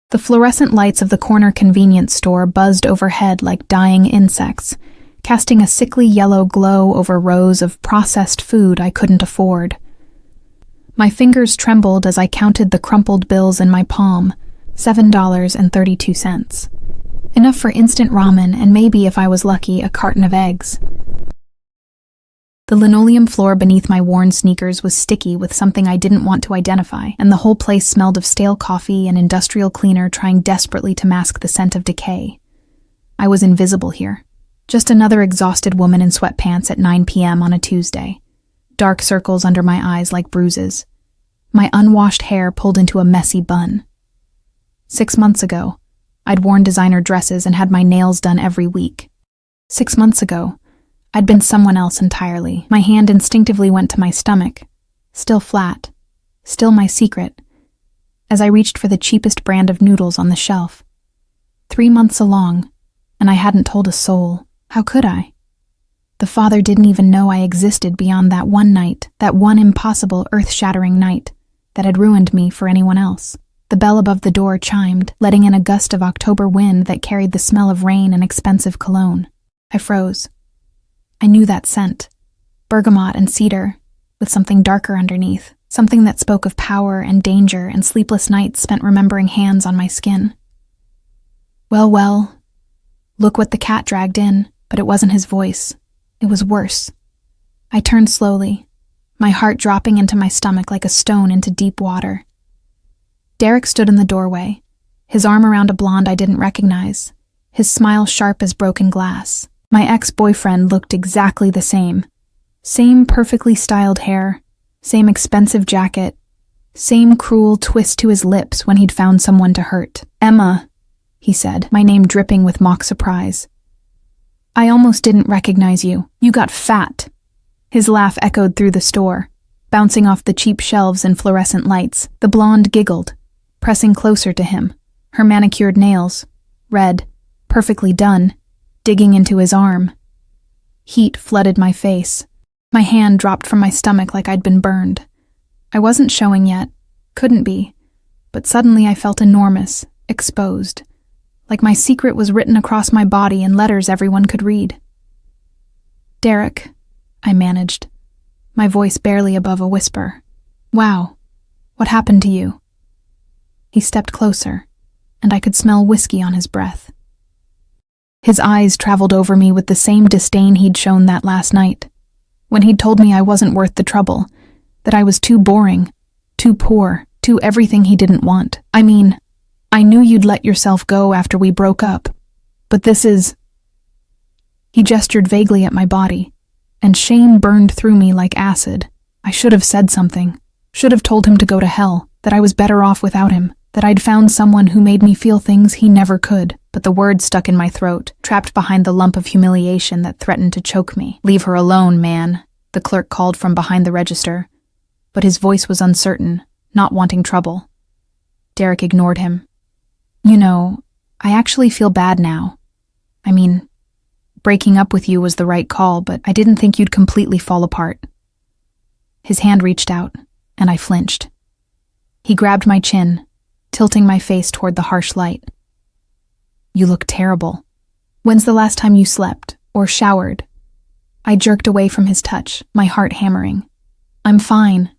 The fluorescent lights of the corner convenience store buzzed overhead like dying insects, casting a sickly yellow glow over rows of processed food I couldn't afford. My fingers trembled as I counted the crumpled bills in my palm, $7.32. Enough for instant ramen and maybe, if I was lucky, a carton of eggs. The linoleum floor beneath my worn sneakers was sticky with something I didn't want to identify, and the whole place smelled of stale coffee and industrial cleaner trying desperately to mask the scent of decay. I was invisible here. Just another exhausted woman in sweatpants at 9 p.m. on a Tuesday. Dark circles under my eyes like bruises. My unwashed hair pulled into a messy bun. 6 months ago, I'd worn designer dresses and had my nails done every week. 6 months ago, I'd been someone else entirely. My hand instinctively went to my stomach. Still flat. Still my secret. As I reached for the cheapest brand of noodles on the shelf. 3 months along, and I hadn't told a soul. How could I? The father didn't even know I existed beyond that one night, that one impossible, earth-shattering night that had ruined me for anyone else. The bell above the door chimed, letting in a gust of October wind that carried the smell of rain and expensive cologne. I froze. I knew that scent. Bergamot and cedar, with something darker underneath. Something that spoke of power and danger and sleepless nights spent remembering hands on my skin. Well, look what the cat dragged in, but it wasn't his voice. It was worse. I turned slowly, my heart dropping into my stomach like a stone into deep water. Derek stood in the doorway, his arm around a blonde I didn't recognize, his smile sharp as broken glass. My ex-boyfriend looked exactly the same. Same perfectly styled hair, same expensive jacket, same cruel twist to his lips when he'd found someone to hurt. "Emma," he said, my name dripping with mock surprise. "I almost didn't recognize you. You got fat." His laugh echoed through the store, bouncing off the cheap shelves and fluorescent lights. The blonde giggled, pressing closer to him, her manicured nails, red, perfectly done, digging into his arm. Heat flooded my face. My hand dropped from my stomach like I'd been burned. I wasn't showing yet, couldn't be, but suddenly I felt enormous, exposed, like my secret was written across my body in letters everyone could read. "Derek," I managed, my voice barely above a whisper. "Wow, what happened to you?" He stepped closer, and I could smell whiskey on his breath. His eyes traveled over me with the same disdain he'd shown that last night, when he'd told me I wasn't worth the trouble, that I was too boring, too poor, too everything he didn't want. "I mean, I knew you'd let yourself go after we broke up, but this is..." He gestured vaguely at my body, and shame burned through me like acid. I should have said something, should have told him to go to hell, that I was better off without him, that I'd found someone who made me feel things he never could. But the words stuck in my throat, trapped behind the lump of humiliation that threatened to choke me. "Leave her alone, man," the clerk called from behind the register. But his voice was uncertain, not wanting trouble. Derek ignored him. "You know, I actually feel bad now. I mean, breaking up with you was the right call, but I didn't think you'd completely fall apart." His hand reached out, and I flinched. He grabbed my chin, tilting my face toward the harsh light. "You look terrible. When's the last time you slept, or showered?" I jerked away from his touch, my heart hammering. "I'm fine."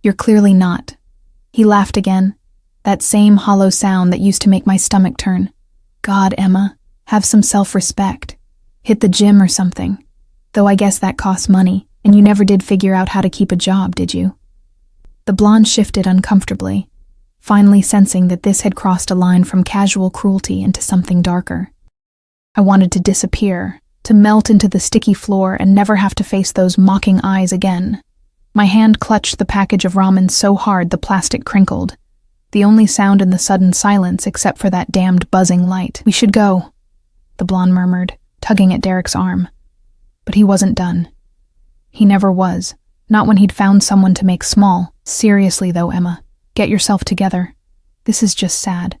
"You're clearly not." He laughed again, that same hollow sound that used to make my stomach turn. "God, Emma, have some self-respect. Hit the gym or something. Though I guess that costs money, and you never did figure out how to keep a job, did you?" The blonde shifted uncomfortably, finally sensing that this had crossed a line from casual cruelty into something darker. I wanted to disappear, to melt into the sticky floor and never have to face those mocking eyes again. My hand clutched the package of ramen so hard the plastic crinkled, the only sound in the sudden silence except for that damned buzzing light. "We should go," the blonde murmured, tugging at Derek's arm. But he wasn't done. He never was, not when he'd found someone to make small. "Seriously though, Emma. Get yourself together. This is just sad."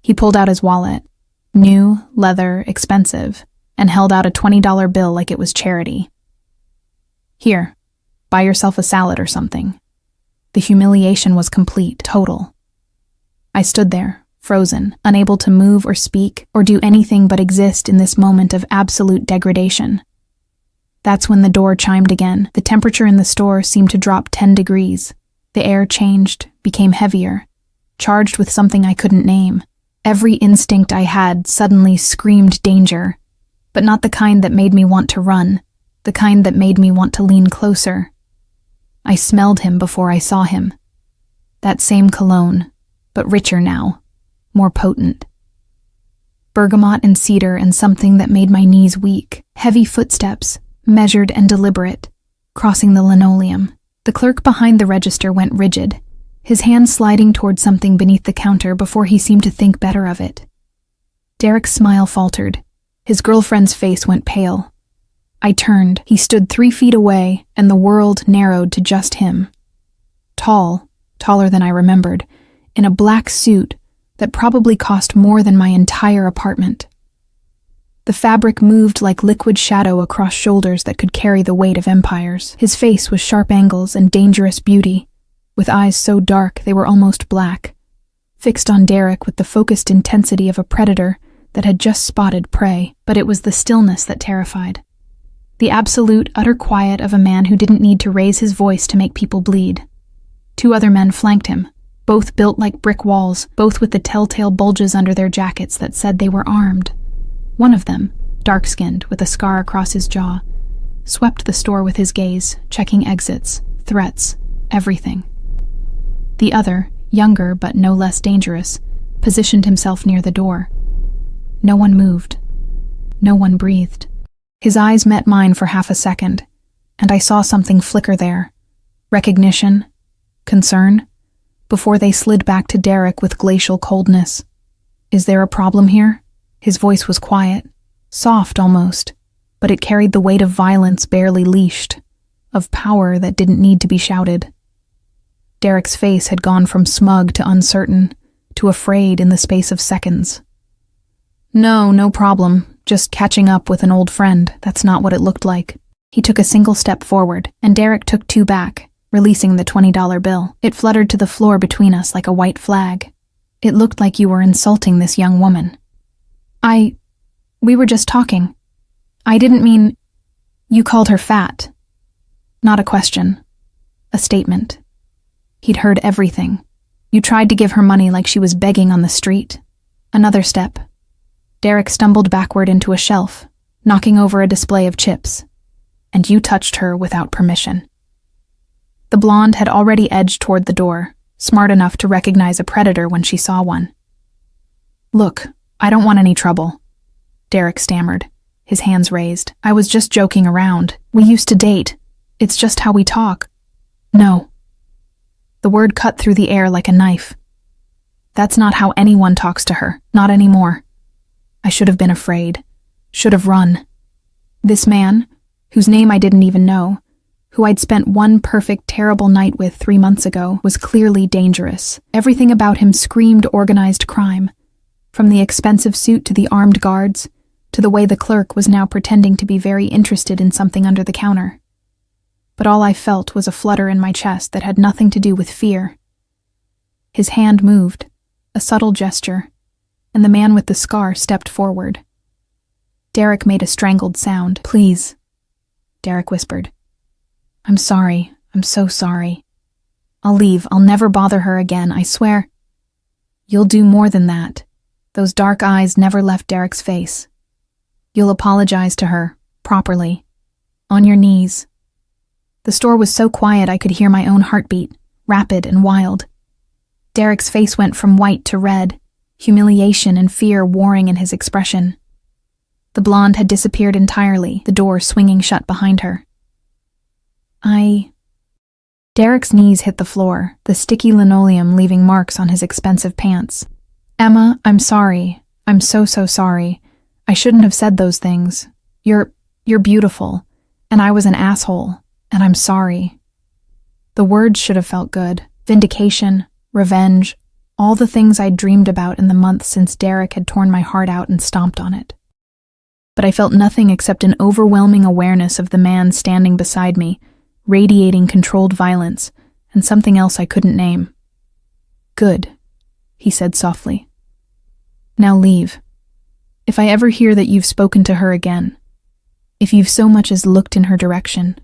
He pulled out his wallet, new, leather, expensive, and held out a $20 bill like it was charity. "Here, buy yourself a salad or something." The humiliation was complete, total. I stood there, frozen, unable to move or speak or do anything but exist in this moment of absolute degradation. That's when the door chimed again. The temperature in the store seemed to drop 10 degrees. The air changed, became heavier, charged with something I couldn't name. Every instinct I had suddenly screamed danger, but not the kind that made me want to run, the kind that made me want to lean closer. I smelled him before I saw him. That same cologne, but richer now, more potent. Bergamot and cedar and something that made my knees weak. Heavy footsteps, measured and deliberate, crossing the linoleum. The clerk behind the register went rigid, his hand sliding toward something beneath the counter before he seemed to think better of it. Derek's smile faltered. His girlfriend's face went pale. I turned. He stood 3 feet away, and the world narrowed to just him. Tall, taller than I remembered, in a black suit that probably cost more than my entire apartment. The fabric moved like liquid shadow across shoulders that could carry the weight of empires. His face was sharp angles and dangerous beauty, with eyes so dark they were almost black, fixed on Derek with the focused intensity of a predator that had just spotted prey. But it was the stillness that terrified. The absolute, utter quiet of a man who didn't need to raise his voice to make people bleed. 2 other men flanked him, both built like brick walls, both with the telltale bulges under their jackets that said they were armed. One of them, dark-skinned with a scar across his jaw, swept the store with his gaze, checking exits, threats, everything. The other, younger but no less dangerous, positioned himself near the door. No one moved. No one breathed. His eyes met mine for half a second, and I saw something flicker there. Recognition, concern, before they slid back to Derek with glacial coldness. "Is there a problem here?" His voice was quiet, soft almost, but it carried the weight of violence barely leashed, of power that didn't need to be shouted. Derek's face had gone from smug to uncertain, to afraid in the space of seconds. No problem. Just catching up with an old friend. That's not what it looked like." He took a single step forward, and Derek took 2 back, releasing the $20 bill. It fluttered to the floor between us like a white flag. "It looked like you were insulting this young woman." We were just talking. I didn't mean..." "You called her fat." Not a question. A statement. He'd heard everything. "You tried to give her money like she was begging on the street." Another step. Derek stumbled backward into a shelf, knocking over a display of chips. "And you touched her without permission." The blonde had already edged toward the door, smart enough to recognize a predator when she saw one. "Look, I don't want any trouble," Derek stammered, his hands raised. "I was just joking around. We used to date. It's just how we talk." "No." The word cut through the air like a knife. "That's not how anyone talks to her, not anymore." I should have been afraid, should have run. This man, whose name I didn't even know, who I'd spent one perfect, terrible night with 3 months ago, was clearly dangerous. Everything about him screamed organized crime, from the expensive suit to the armed guards, to the way the clerk was now pretending to be very interested in something under the counter. But all I felt was a flutter in my chest that had nothing to do with fear. His hand moved, a subtle gesture, and the man with the scar stepped forward. Derek made a strangled sound. "Please," Derek whispered. "I'm sorry. I'm so sorry. I'll leave. I'll never bother her again, I swear." "You'll do more than that." Those dark eyes never left Derek's face. "You'll apologize to her, properly. On your knees." The store was so quiet I could hear my own heartbeat, rapid and wild. Derek's face went from white to red, humiliation and fear warring in his expression. The blonde had disappeared entirely, the door swinging shut behind her. Derek's knees hit the floor, the sticky linoleum leaving marks on his expensive pants. "Emma, I'm sorry. I'm so sorry. I shouldn't have said those things. You're beautiful, and I was an asshole, and I'm sorry." The words should have felt good. Vindication, revenge, all the things I'd dreamed about in the months since Derek had torn my heart out and stomped on it. But I felt nothing except an overwhelming awareness of the man standing beside me, radiating controlled violence, and something else I couldn't name. "Good," he said softly. Now leave. If I ever hear that you've spoken to her again, if you've so much as looked in her direction,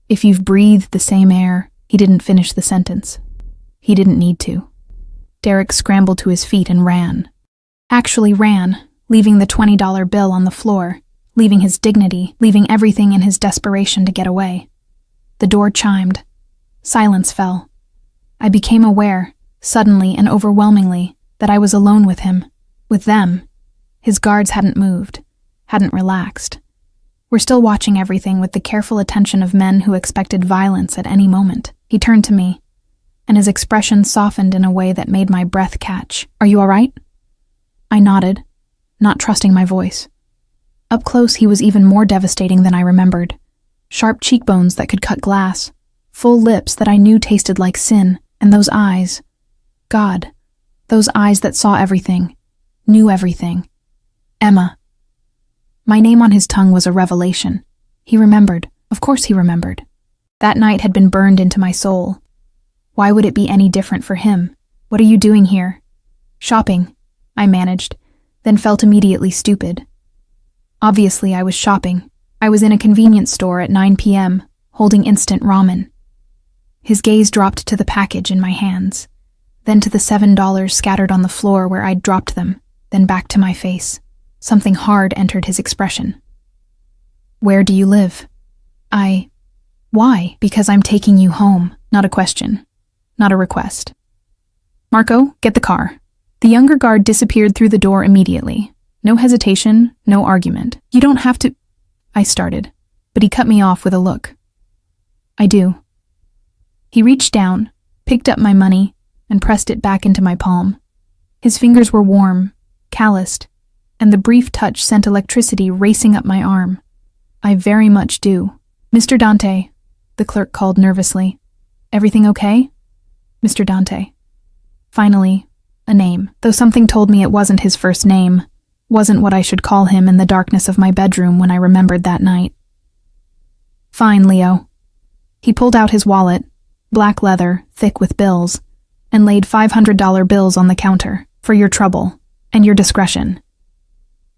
if you've breathed the same air," he didn't finish the sentence. He didn't need to. Derek scrambled to his feet and ran. Actually ran, leaving the $20 bill on the floor, leaving his dignity, leaving everything in his desperation to get away. The door chimed. Silence fell. I became aware, suddenly and overwhelmingly, that I was alone with him, with them. His guards hadn't moved, hadn't relaxed. We're still watching everything with the careful attention of men who expected violence at any moment. He turned to me, and his expression softened in a way that made my breath catch. "Are you all right?" I nodded, not trusting my voice. Up close, he was even more devastating than I remembered. Sharp cheekbones that could cut glass, full lips that I knew tasted like sin, and those eyes. God, those eyes that saw everything, knew everything. Emma. My name on his tongue was a revelation. He remembered. Of course he remembered. That night had been burned into my soul. Why would it be any different for him? "What are you doing here?" "Shopping," I managed, then felt immediately stupid. Obviously, I was shopping. I was in a convenience store at 9 p.m., holding instant ramen. His gaze dropped to the package in my hands, then to the $7 scattered on the floor where I'd dropped them, then back to my face. Something hard entered his expression. "Where do you live?" Why? "Because I'm taking you home." Not a question. Not a request. "Marco, get the car." The younger guard disappeared through the door immediately. No hesitation, no argument. "You don't have to," I started, but he cut me off with a look. "I do." He reached down, picked up my money, and pressed it back into my palm. His fingers were warm, calloused, and the brief touch sent electricity racing up my arm. "I very much do." "Mr. Dante," the clerk called nervously. "Everything okay?" "Mr. Dante." Finally, a name, though something told me it wasn't his first name, wasn't what I should call him in the darkness of my bedroom when I remembered that night. "Fine, Leo." He pulled out his wallet, black leather, thick with bills, and laid $500 bills on the counter, "For your trouble, and your discretion."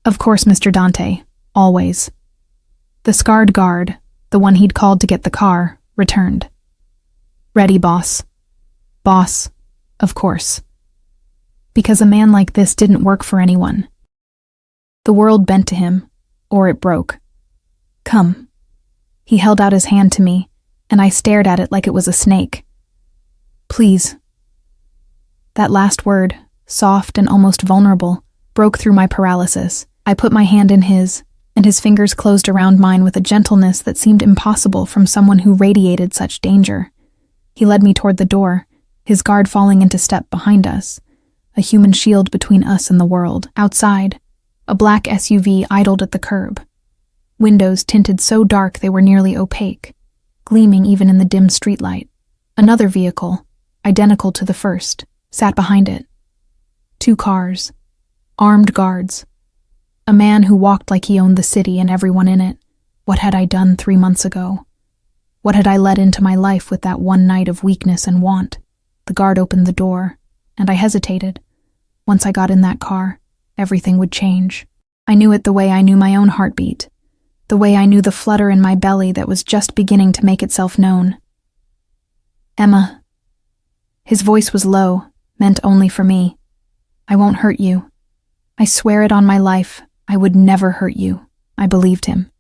"Of course, Mr. Dante, always." The scarred guard, the one he'd called to get the car, returned. "Ready, boss." "Boss, of course." Because a man like this didn't work for anyone. The world bent to him, or it broke. "Come." He held out his hand to me, and I stared at it like it was a snake. "Please." That last word, soft and almost vulnerable, broke through my paralysis. I put my hand in his, and his fingers closed around mine with a gentleness that seemed impossible from someone who radiated such danger. He led me toward the door, his guard falling into step behind us, a human shield between us and the world. Outside, a black SUV idled at the curb. Windows tinted so dark they were nearly opaque, gleaming even in the dim streetlight. Another vehicle, identical to the first, sat behind it. 2 cars. Armed guards. A man who walked like he owned the city and everyone in it. What had I done 3 months ago? What had I let into my life with that one night of weakness and want? The guard opened the door, and I hesitated. Once I got in that car, everything would change. I knew it the way I knew my own heartbeat, the way I knew the flutter in my belly that was just beginning to make itself known. "Emma." His voice was low, meant only for me. "I won't hurt you. I swear it on my life, I would never hurt you." I believed him.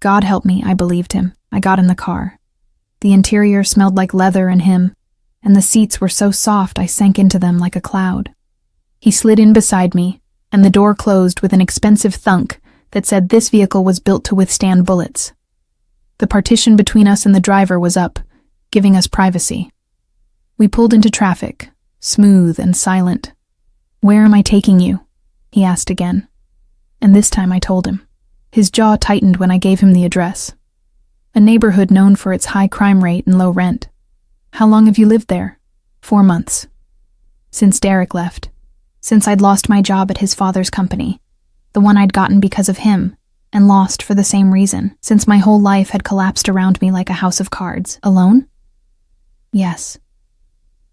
God help me, I believed him. I got in the car. The interior smelled like leather and him, and the seats were so soft I sank into them like a cloud. He slid in beside me, and the door closed with an expensive thunk that said this vehicle was built to withstand bullets. The partition between us and the driver was up, giving us privacy. We pulled into traffic, smooth and silent. "Where am I taking you?" he asked again. And this time I told him. His jaw tightened when I gave him the address. A neighborhood known for its high crime rate and low rent. "How long have you lived there?" 4 months. Since Derek left. Since I'd lost my job at his father's company. The one I'd gotten because of him, and lost for the same reason. Since my whole life had collapsed around me like a house of cards. Alone? Yes.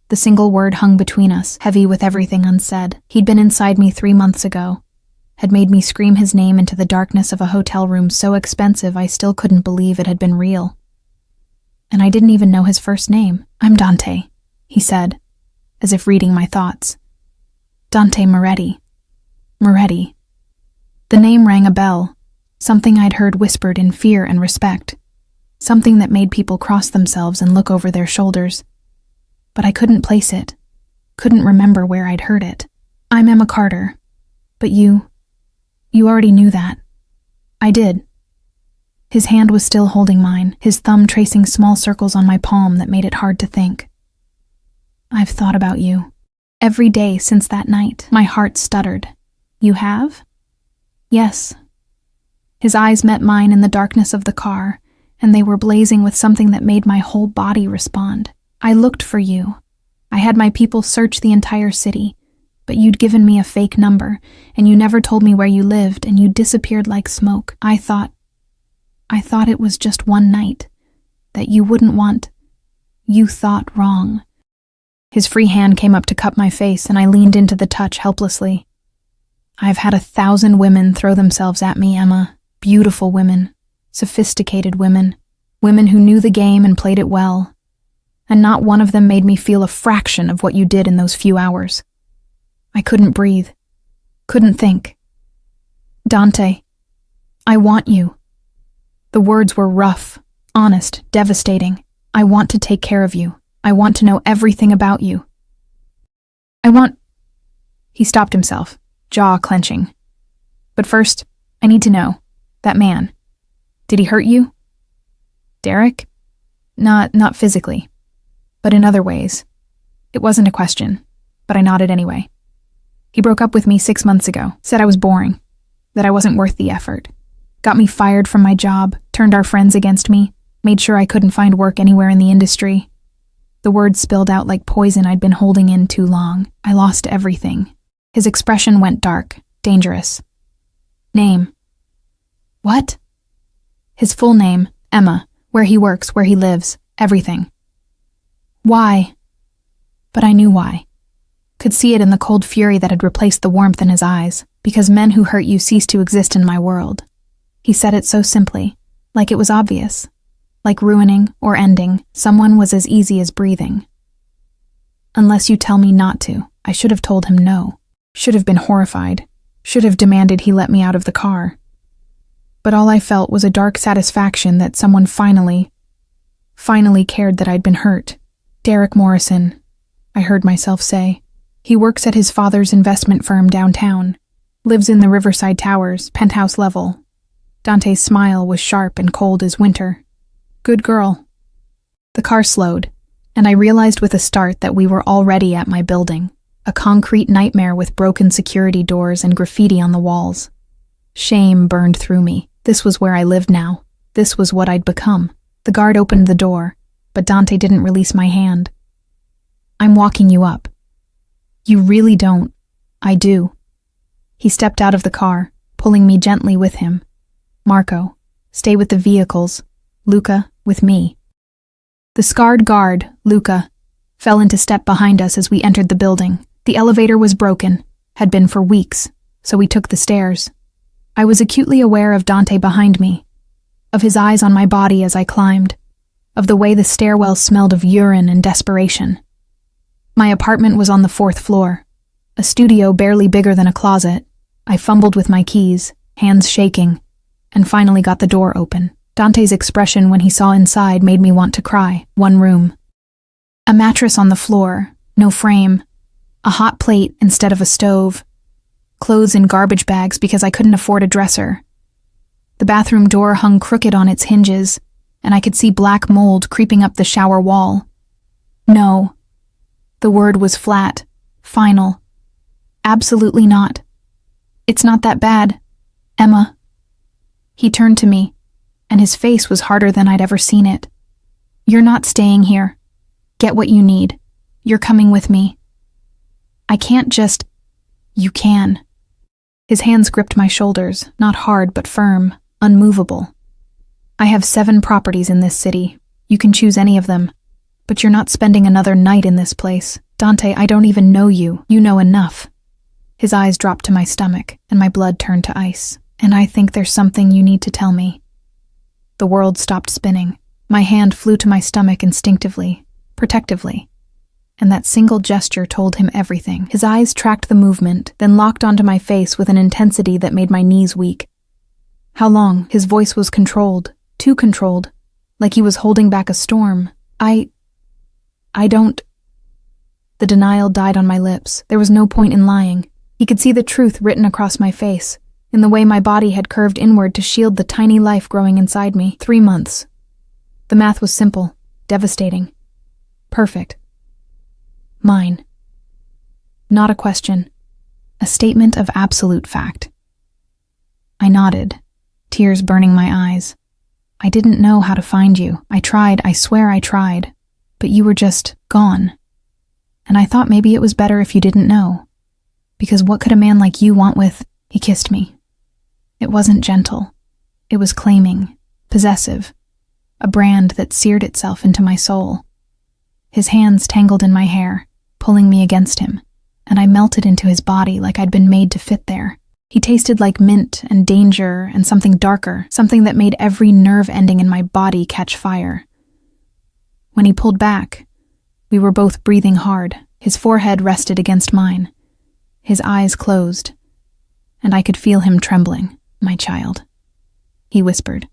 The single word hung between us, heavy with everything unsaid. He'd been inside me 3 months ago, had made me scream his name into the darkness of a hotel room so expensive I still couldn't believe it had been real. And I didn't even know his first name. "I'm Dante," he said, as if reading my thoughts. "Dante Moretti. Moretti." The name rang a bell, something I'd heard whispered in fear and respect, something that made people cross themselves and look over their shoulders. But I couldn't place it, couldn't remember where I'd heard it. "I'm Emma Carter, but you already knew that." "I did." His hand was still holding mine, his thumb tracing small circles on my palm that made it hard to think. "I've thought about you. Every day since that night." My heart stuttered. "You have?" "Yes." His eyes met mine in the darkness of the car, and they were blazing with something that made my whole body respond. "I looked for you. I had my people search the entire city, but you'd given me a fake number, and you never told me where you lived, and you disappeared like smoke. I thought it was just one night, that you wouldn't want. You thought wrong." His free hand came up to cup my face, and I leaned into the touch helplessly. "I've had 1,000 women throw themselves at me, Emma. Beautiful women, sophisticated women, women who knew the game and played it well. And not one of them made me feel a fraction of what you did in those few hours." I couldn't breathe, couldn't think. "Dante, I want you." The words were rough, honest, devastating. "I want to take care of you. I want to know everything about you. He stopped himself, jaw clenching. "But first, I need to know, that man, did he hurt you?" "Derek? Not physically, but in other ways." It wasn't a question, but I nodded anyway. "He broke up with me 6 months ago, said I was boring, that I wasn't worth the effort. Got me fired from my job, turned our friends against me, made sure I couldn't find work anywhere in the industry." The words spilled out like poison I'd been holding in too long. I lost everything. His expression went dark, dangerous. "Name?" "What?" "His full name, Emma, where he works, where he lives, everything." "Why?" But I knew why. Could see it in the cold fury that had replaced the warmth in his eyes. "Because men who hurt you cease to exist in my world." He said it so simply, like it was obvious. Like ruining or ending someone was as easy as breathing. "Unless you tell me not to." I should have told him no. Should have been horrified. Should have demanded he let me out of the car. But all I felt was a dark satisfaction that someone finally cared that I'd been hurt. "Derek Morrison," I heard myself say. "He works at his father's investment firm downtown. Lives in the Riverside Towers, penthouse level." Dante's smile was sharp and cold as winter. "Good girl." The car slowed, and I realized with a start that we were already at my building, a concrete nightmare with broken security doors and graffiti on the walls. Shame burned through me. This was where I lived now. This was what I'd become. The guard opened the door, but Dante didn't release my hand. "I'm walking you up." "You really don't." "I do." He stepped out of the car, pulling me gently with him. "Marco, stay with the vehicles. Luca, with me." The scarred guard, Luca, fell into step behind us as we entered the building. The elevator was broken, had been for weeks, so we took the stairs. I was acutely aware of Dante behind me, of his eyes on my body as I climbed, of the way the stairwell smelled of urine and desperation. My apartment was on the 4th floor, a studio barely bigger than a closet. I fumbled with my keys, hands shaking, and finally got the door open. Dante's expression when he saw inside made me want to cry. One room. A mattress on the floor, no frame, a hot plate instead of a stove, clothes in garbage bags because I couldn't afford a dresser. The bathroom door hung crooked on its hinges, and I could see black mold creeping up the shower wall. No. The word was flat, final. Absolutely not. "It's not that bad, Emma." He turned to me, and his face was harder than I'd ever seen it. "You're not staying here. Get what you need. You're coming with me." "I can't just—" "You can." His hands gripped my shoulders, not hard but firm, unmovable. "I have 7 properties in this city. You can choose any of them. But you're not spending another night in this place. Dante, I don't even know you. You know enough. His eyes dropped to my stomach, and my blood turned to ice. And I think there's something you need to tell me. The world stopped spinning. My hand flew to my stomach instinctively, protectively. And that single gesture told him everything. His eyes tracked the movement, then locked onto my face with an intensity that made my knees weak. How long? His voice was controlled, too controlled, like he was holding back a storm. I don't... The denial died on my lips. There was no point in lying. He could see the truth written across my face, in the way my body had curved inward to shield the tiny life growing inside me. 3 months. The math was simple, devastating, perfect. Mine. Not a question. A statement of absolute fact. I nodded, tears burning my eyes. I didn't know how to find you. I tried, I swear I tried. But you were just gone. And I thought maybe it was better if you didn't know. Because what could a man like you want with... He kissed me. It wasn't gentle. It was claiming, possessive, a brand that seared itself into my soul. His hands tangled in my hair, pulling me against him, and I melted into his body like I'd been made to fit there. He tasted like mint and danger and something darker, something that made every nerve ending in my body catch fire. When he pulled back, we were both breathing hard. His forehead rested against mine. His eyes closed, and I could feel him trembling. My child, he whispered,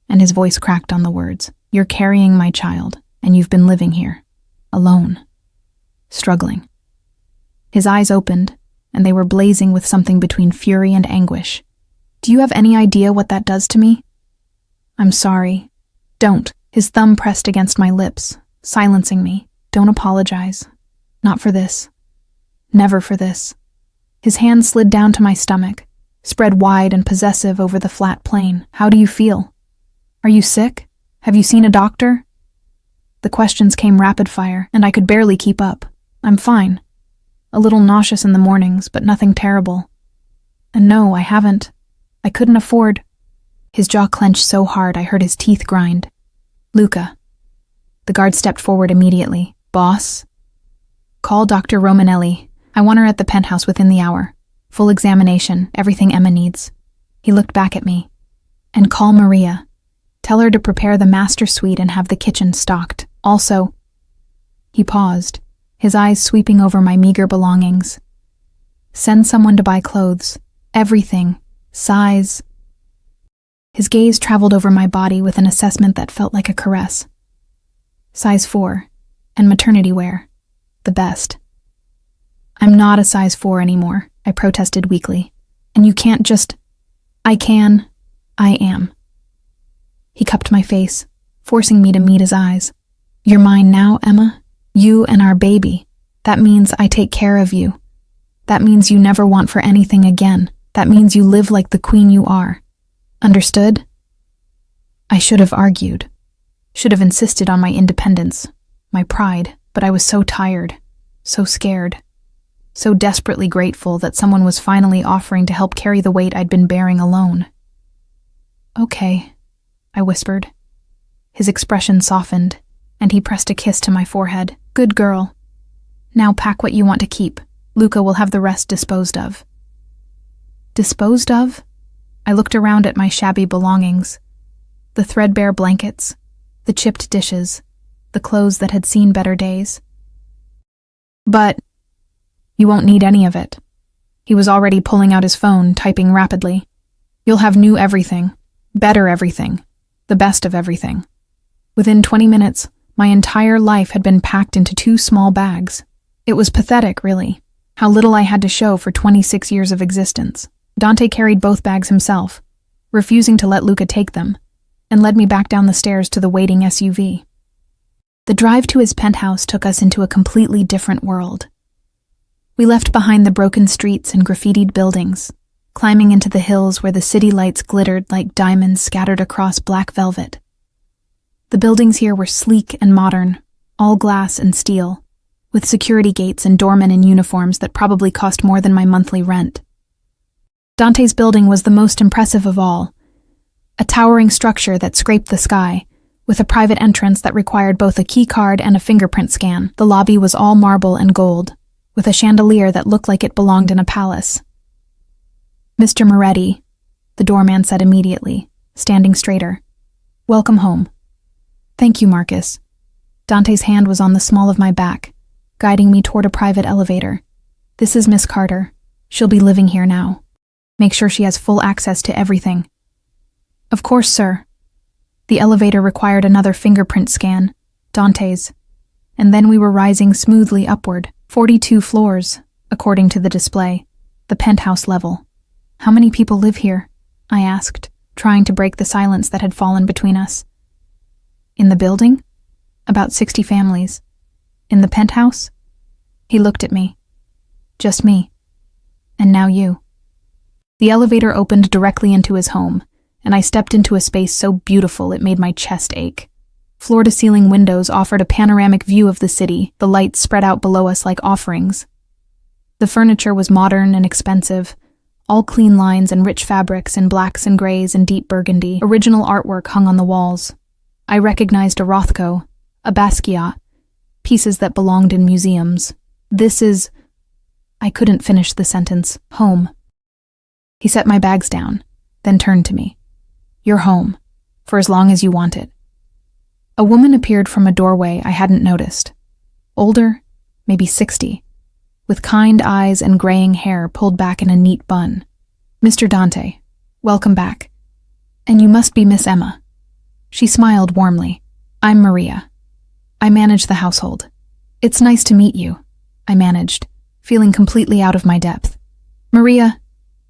and his voice cracked on the words. You're carrying my child, and you've been living here, alone, struggling. His eyes opened, and they were blazing with something between fury and anguish. Do you have any idea what that does to me? I'm sorry. Don't. His thumb pressed against my lips, silencing me. Don't apologize. Not for this. Never for this. His hand slid down to my stomach, spread wide and possessive over the flat plane. How do you feel? Are you sick? Have you seen a doctor? The questions came rapid fire, and I could barely keep up. I'm fine. A little nauseous in the mornings, but nothing terrible. And no, I haven't. I couldn't afford... His jaw clenched so hard I heard his teeth grind. Luca. The guard stepped forward immediately. Boss? Call Dr. Romanelli. I want her at the penthouse within the hour. Full examination, everything Emma needs. He looked back at me. And call Maria. Tell her to prepare the master suite and have the kitchen stocked. Also... He paused, his eyes sweeping over my meager belongings. Send someone to buy clothes. Everything. Size. His gaze traveled over my body with an assessment that felt like a caress. Size 4. And maternity wear. The best. I'm not a size 4 anymore, I protested weakly. And you can't just... I can. I am. He cupped my face, forcing me to meet his eyes. You're mine now, Emma. You and our baby. That means I take care of you. That means you never want for anything again. That means you live like the queen you are. Understood? I should have argued. Should have insisted on my independence, my pride, but I was so tired, so scared. So desperately grateful that someone was finally offering to help carry the weight I'd been bearing alone. Okay, I whispered. His expression softened, and he pressed a kiss to my forehead. Good girl. Now pack what you want to keep. Luca will have the rest disposed of. Disposed of? I looked around at my shabby belongings. The threadbare blankets, the chipped dishes, the clothes that had seen better days. But... You won't need any of it. He was already pulling out his phone, typing rapidly. You'll have new everything, better everything, the best of everything. Within 20 minutes, my entire life had been packed into 2 small bags. It was pathetic, really, how little I had to show for 26 years of existence. Dante carried both bags himself, refusing to let Luca take them, and led me back down the stairs to the waiting SUV. The drive to his penthouse took us into a completely different world. We left behind the broken streets and graffitied buildings, climbing into the hills where the city lights glittered like diamonds scattered across black velvet. The buildings here were sleek and modern, all glass and steel, with security gates and doormen in uniforms that probably cost more than my monthly rent. Dante's building was the most impressive of all, a towering structure that scraped the sky, with a private entrance that required both a key card and a fingerprint scan. The lobby was all marble and gold, with a chandelier that looked like it belonged in a palace. "Mr. Moretti," the doorman said immediately, standing straighter. "Welcome home." "Thank you, Marcus." Dante's hand was on the small of my back, guiding me toward a private elevator. "This is Miss Carter. She'll be living here now. Make sure she has full access to everything." "Of course, sir." The elevator required another fingerprint scan, Dante's, and then we were rising smoothly upward, 42 floors, according to the display, the penthouse level. "How many people live here?" I asked, trying to break the silence that had fallen between us. "In the building? About 60 families. In the penthouse?" He looked at me. "Just me. And now you." The elevator opened directly into his home, and I stepped into a space so beautiful it made my chest ache. Floor-to-ceiling windows offered a panoramic view of the city, the lights spread out below us like offerings. The furniture was modern and expensive, all clean lines and rich fabrics in blacks and grays and deep burgundy. Original artwork hung on the walls. I recognized a Rothko, a Basquiat, pieces that belonged in museums. "This is—" I couldn't finish the sentence. "Home." He set my bags down, then turned to me. "You're home, for as long as you want it." A woman appeared from a doorway I hadn't noticed. Older, maybe 60, with kind eyes and graying hair pulled back in a neat bun. "Mr. Dante, welcome back. And you must be Miss Emma." She smiled warmly. "I'm Maria. I manage the household." "It's nice to meet you," I managed, feeling completely out of my depth. "Maria,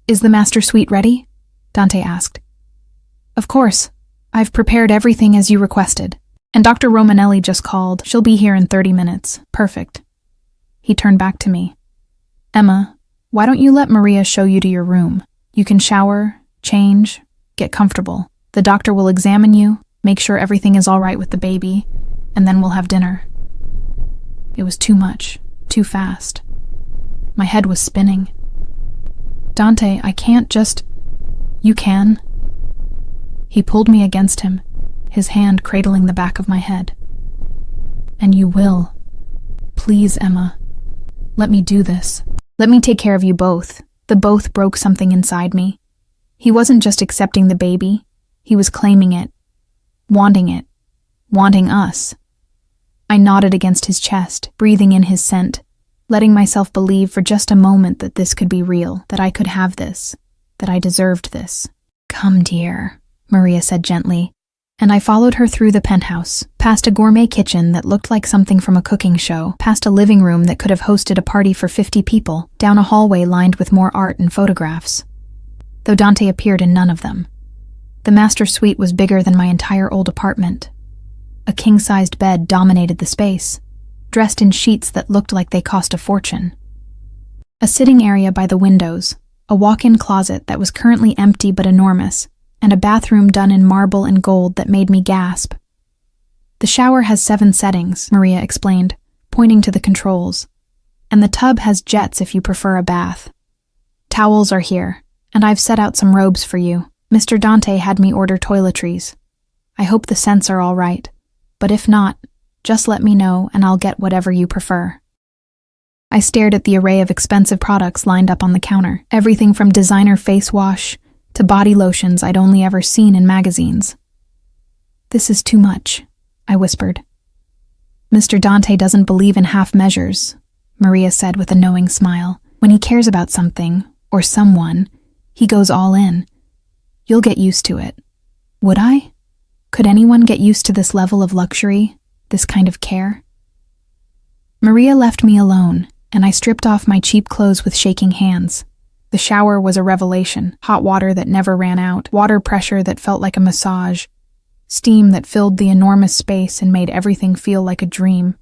is the master suite ready?" Dante asked. "Of course. I've prepared everything as you requested. And Dr. Romanelli just called. She'll be here in 30 minutes. Perfect." He turned back to me. "Emma, why don't you let Maria show you to your room? You can shower, change, get comfortable. The doctor will examine you, make sure everything is all right with the baby, and then we'll have dinner." It was too much, too fast. My head was spinning. "Dante, I can't just—" "You can." He pulled me against him, his hand cradling the back of my head. "And you will. Please, Emma. Let me do this. Let me take care of you both." The both broke something inside me. He wasn't just accepting the baby, he was claiming it, wanting us. I nodded against his chest, breathing in his scent, letting myself believe for just a moment that this could be real, that I could have this, that I deserved this. "Come, dear," Maria said gently, and I followed her through the penthouse, past a gourmet kitchen that looked like something from a cooking show, past a living room that could have hosted a party for 50 people, down a hallway lined with more art and photographs. Though Dante appeared in none of them. The master suite was bigger than my entire old apartment. A king-sized bed dominated the space, dressed in sheets that looked like they cost a fortune. A sitting area by the windows, a walk-in closet that was currently empty but enormous, and a bathroom done in marble and gold that made me gasp. "The shower has 7 settings," Maria explained, pointing to the controls, "and the tub has jets if you prefer a bath. Towels are here, and I've set out some robes for you. Mr. Dante had me order toiletries. I hope the scents are all right, but if not, just let me know and I'll get whatever you prefer." I stared at the array of expensive products lined up on the counter, everything from designer face wash to body lotions I'd only ever seen in magazines. "This is too much," I whispered. "Mr. Dante doesn't believe in half measures," Maria said with a knowing smile. "When he cares about something, or someone, he goes all in. You'll get used to it." Would I? Could anyone get used to this level of luxury, this kind of care? Maria left me alone, and I stripped off my cheap clothes with shaking hands. The shower was a revelation, hot water that never ran out, water pressure that felt like a massage, steam that filled the enormous space and made everything feel like a dream.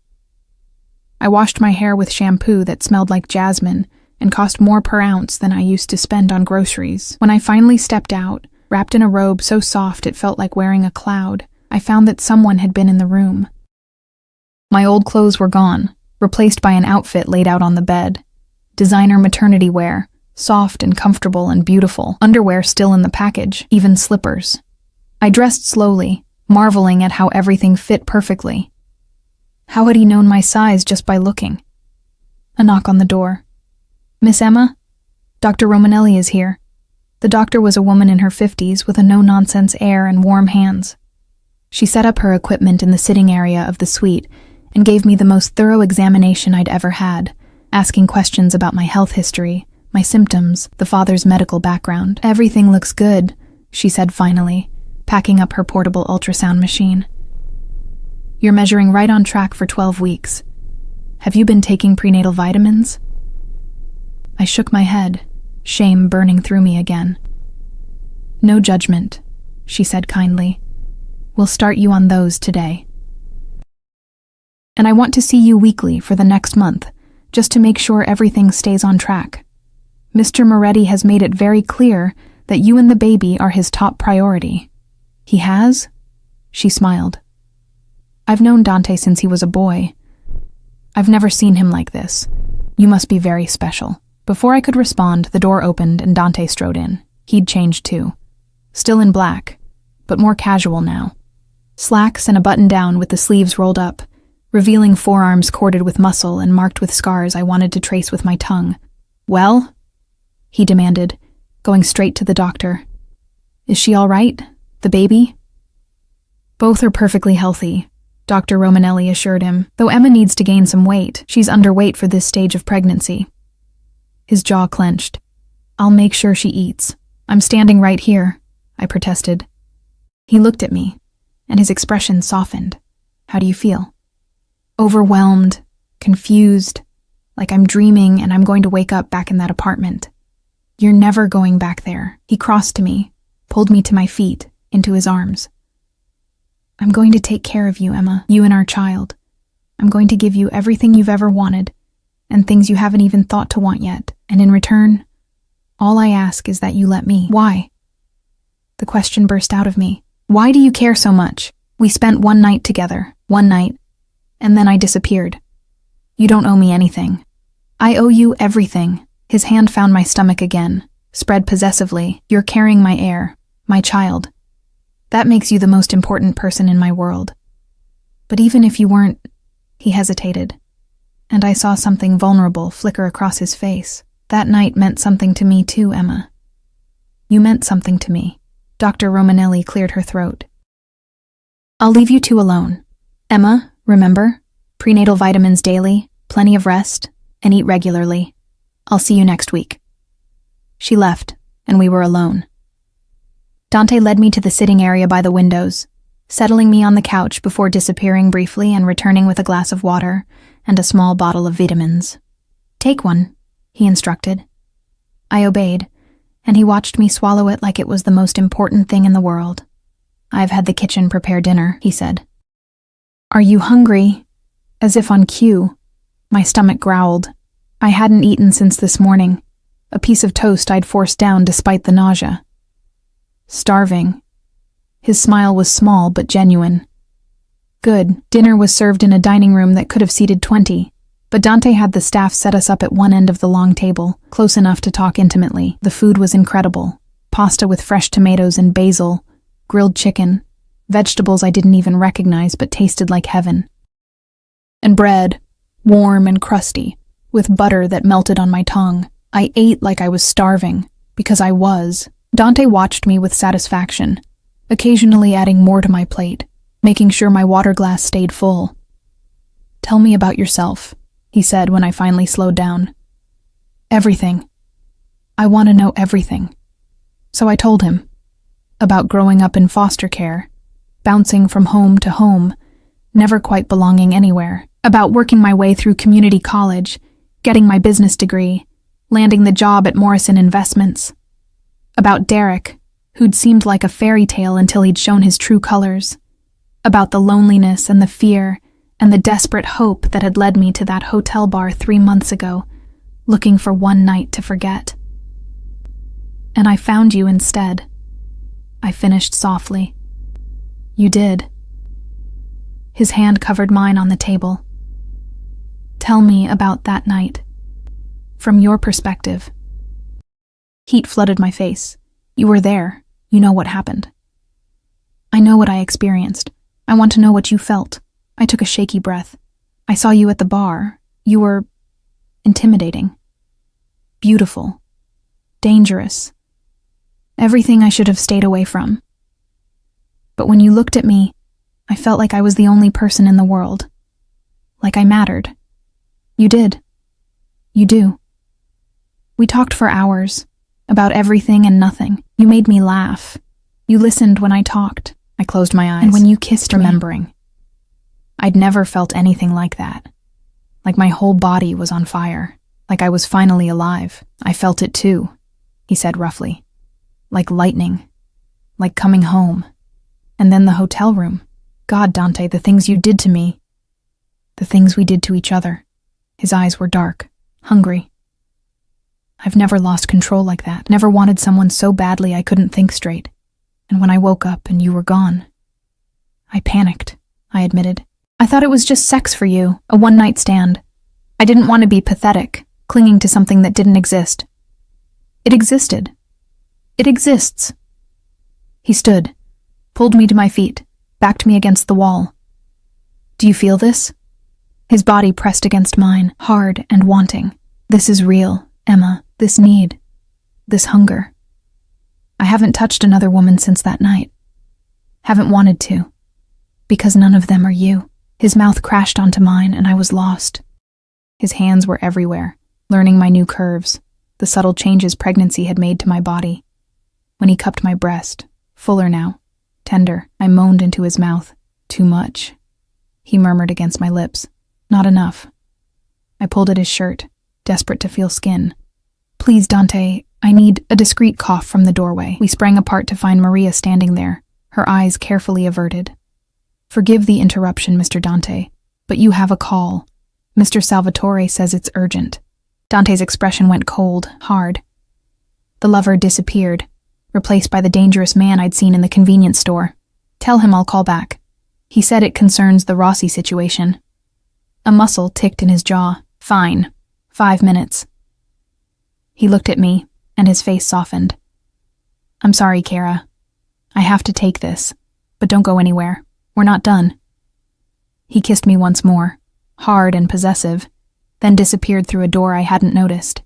I washed my hair with shampoo that smelled like jasmine and cost more per ounce than I used to spend on groceries. When I finally stepped out, wrapped in a robe so soft it felt like wearing a cloud, I found that someone had been in the room. My old clothes were gone, replaced by an outfit laid out on the bed. Designer maternity wear, soft and comfortable and beautiful, underwear still in the package, even slippers. I dressed slowly, marveling at how everything fit perfectly. How had he known my size just by looking? A knock on the door. "Miss Emma? Dr. Romanelli is here." The doctor was a woman in her 50s with a no-nonsense air and warm hands. She set up her equipment in the sitting area of the suite and gave me the most thorough examination I'd ever had, asking questions about my health history, my symptoms, the father's medical background. "Everything looks good," she said finally, packing up her portable ultrasound machine. "You're measuring right on track for 12 weeks. Have you been taking prenatal vitamins?" I shook my head, shame burning through me again. "No judgment," she said kindly. "We'll start you on those today. And I want to see you weekly for the next month, just to make sure everything stays on track. Mr. Moretti has made it very clear that you and the baby are his top priority." "He has?" She smiled. "I've known Dante since he was a boy. I've never seen him like this. You must be very special." Before I could respond, the door opened and Dante strode in. He'd changed too. Still in black, but more casual now. Slacks and a button-down with the sleeves rolled up, revealing forearms corded with muscle and marked with scars I wanted to trace with my tongue. "Well?" he demanded, going straight to the doctor. "Is she all right? The baby?" "Both are perfectly healthy," Dr. Romanelli assured him, "though Emma needs to gain some weight. She's underweight for this stage of pregnancy." His jaw clenched. "I'll make sure she eats. I'm standing right here," I protested. He looked at me, and his expression softened. "How do you feel?" "Overwhelmed, confused, like I'm dreaming and I'm going to wake up back in that apartment." "You're never going back there." He crossed to me, pulled me to my feet, into his arms. "I'm going to take care of you, Emma, you and our child. I'm going to give you everything you've ever wanted, and things you haven't even thought to want yet. And in return, all I ask is that you let me." "Why?" The question burst out of me. "Why do you care so much? We spent one night together, one night, and then I disappeared. You don't owe me anything. I owe you everything." His hand found my stomach again, spread possessively. "You're carrying my heir, my child. That makes you the most important person in my world. But even if you weren't..." He hesitated, and I saw something vulnerable flicker across his face. "That night meant something to me too, Emma. You meant something to me." Dr. Romanelli cleared her throat. "I'll leave you two alone. Emma, remember, prenatal vitamins daily, plenty of rest, and eat regularly. I'll see you next week." She left, and we were alone. Dante led me to the sitting area by the windows, settling me on the couch before disappearing briefly and returning with a glass of water and a small bottle of vitamins. "Take one," he instructed. I obeyed, and he watched me swallow it like it was the most important thing in the world. "I've had the kitchen prepare dinner," he said. "Are you hungry?" As if on cue, my stomach growled. I hadn't eaten since this morning, a piece of toast I'd forced down despite the nausea. "Starving." His smile was small but genuine. "Good." Dinner was served in a dining room that could have seated 20, but Dante had the staff set us up at one end of the long table, close enough to talk intimately. The food was incredible. Pasta with fresh tomatoes and basil, grilled chicken, vegetables I didn't even recognize but tasted like heaven. And bread, warm and crusty, with butter that melted on my tongue. I ate like I was starving, because I was. Dante watched me with satisfaction, occasionally adding more to my plate, making sure my water glass stayed full. "Tell me about yourself," he said when I finally slowed down. "Everything. I want to know everything." So I told him. About growing up in foster care, bouncing from home to home, never quite belonging anywhere. About working my way through community college, getting my business degree, landing the job at Morrison Investments. About Derek, who'd seemed like a fairy tale until he'd shown his true colors. About the loneliness and the fear and the desperate hope that had led me to that hotel bar 3 months ago, looking for one night to forget. "And I found you instead," I finished softly. "You did." His hand covered mine on the table. "Tell me about that night. From your perspective." Heat flooded my face. "You were there. You know what happened." I know what I experienced. I want to know what you felt. I took a shaky breath. I saw you at the bar. You were intimidating. Beautiful. Dangerous. Everything I should have stayed away from. But when you looked at me, I felt like I was the only person in the world. Like I mattered. You did. You do. We talked for hours, about everything and nothing. You made me laugh. You listened when I talked. I closed my eyes. And when you kissed remembering. I'd never felt anything like that. Like my whole body was on fire. Like I was finally alive. I felt it too, he said roughly. Like lightning. Like coming home. And then the hotel room. God, Dante, the things you did to me. The things we did to each other. His eyes were dark, hungry. I've never lost control like that. Never wanted someone so badly I couldn't think straight. And when I woke up and you were gone, I panicked, I admitted. I thought it was just sex for you, a one-night stand. I didn't want to be pathetic, clinging to something that didn't exist. It existed. It exists. He stood, pulled me to my feet, backed me against the wall. Do you feel this? His body pressed against mine, hard and wanting. This is real, Emma. This need. This hunger. I haven't touched another woman since that night. Haven't wanted to. Because none of them are you. His mouth crashed onto mine and I was lost. His hands were everywhere, learning my new curves, the subtle changes pregnancy had made to my body. When he cupped my breast, fuller now, tender, I moaned into his mouth. Too much. He murmured against my lips. Not enough. I pulled at his shirt, desperate to feel skin. Please, Dante, I need a discreet cough from the doorway. We sprang apart to find Maria standing there, her eyes carefully averted. Forgive the interruption, Mr. Dante, but you have a call. Mr. Salvatore says it's urgent. Dante's expression went cold, hard. The lover disappeared, replaced by the dangerous man I'd seen in the convenience store. Tell him I'll call back. He said it concerns the Rossi situation. A muscle ticked in his jaw. Fine. 5 minutes. He looked at me, and his face softened. I'm sorry, Kara. I have to take this, but don't go anywhere. We're not done. He kissed me once more, hard and possessive, then disappeared through a door I hadn't noticed.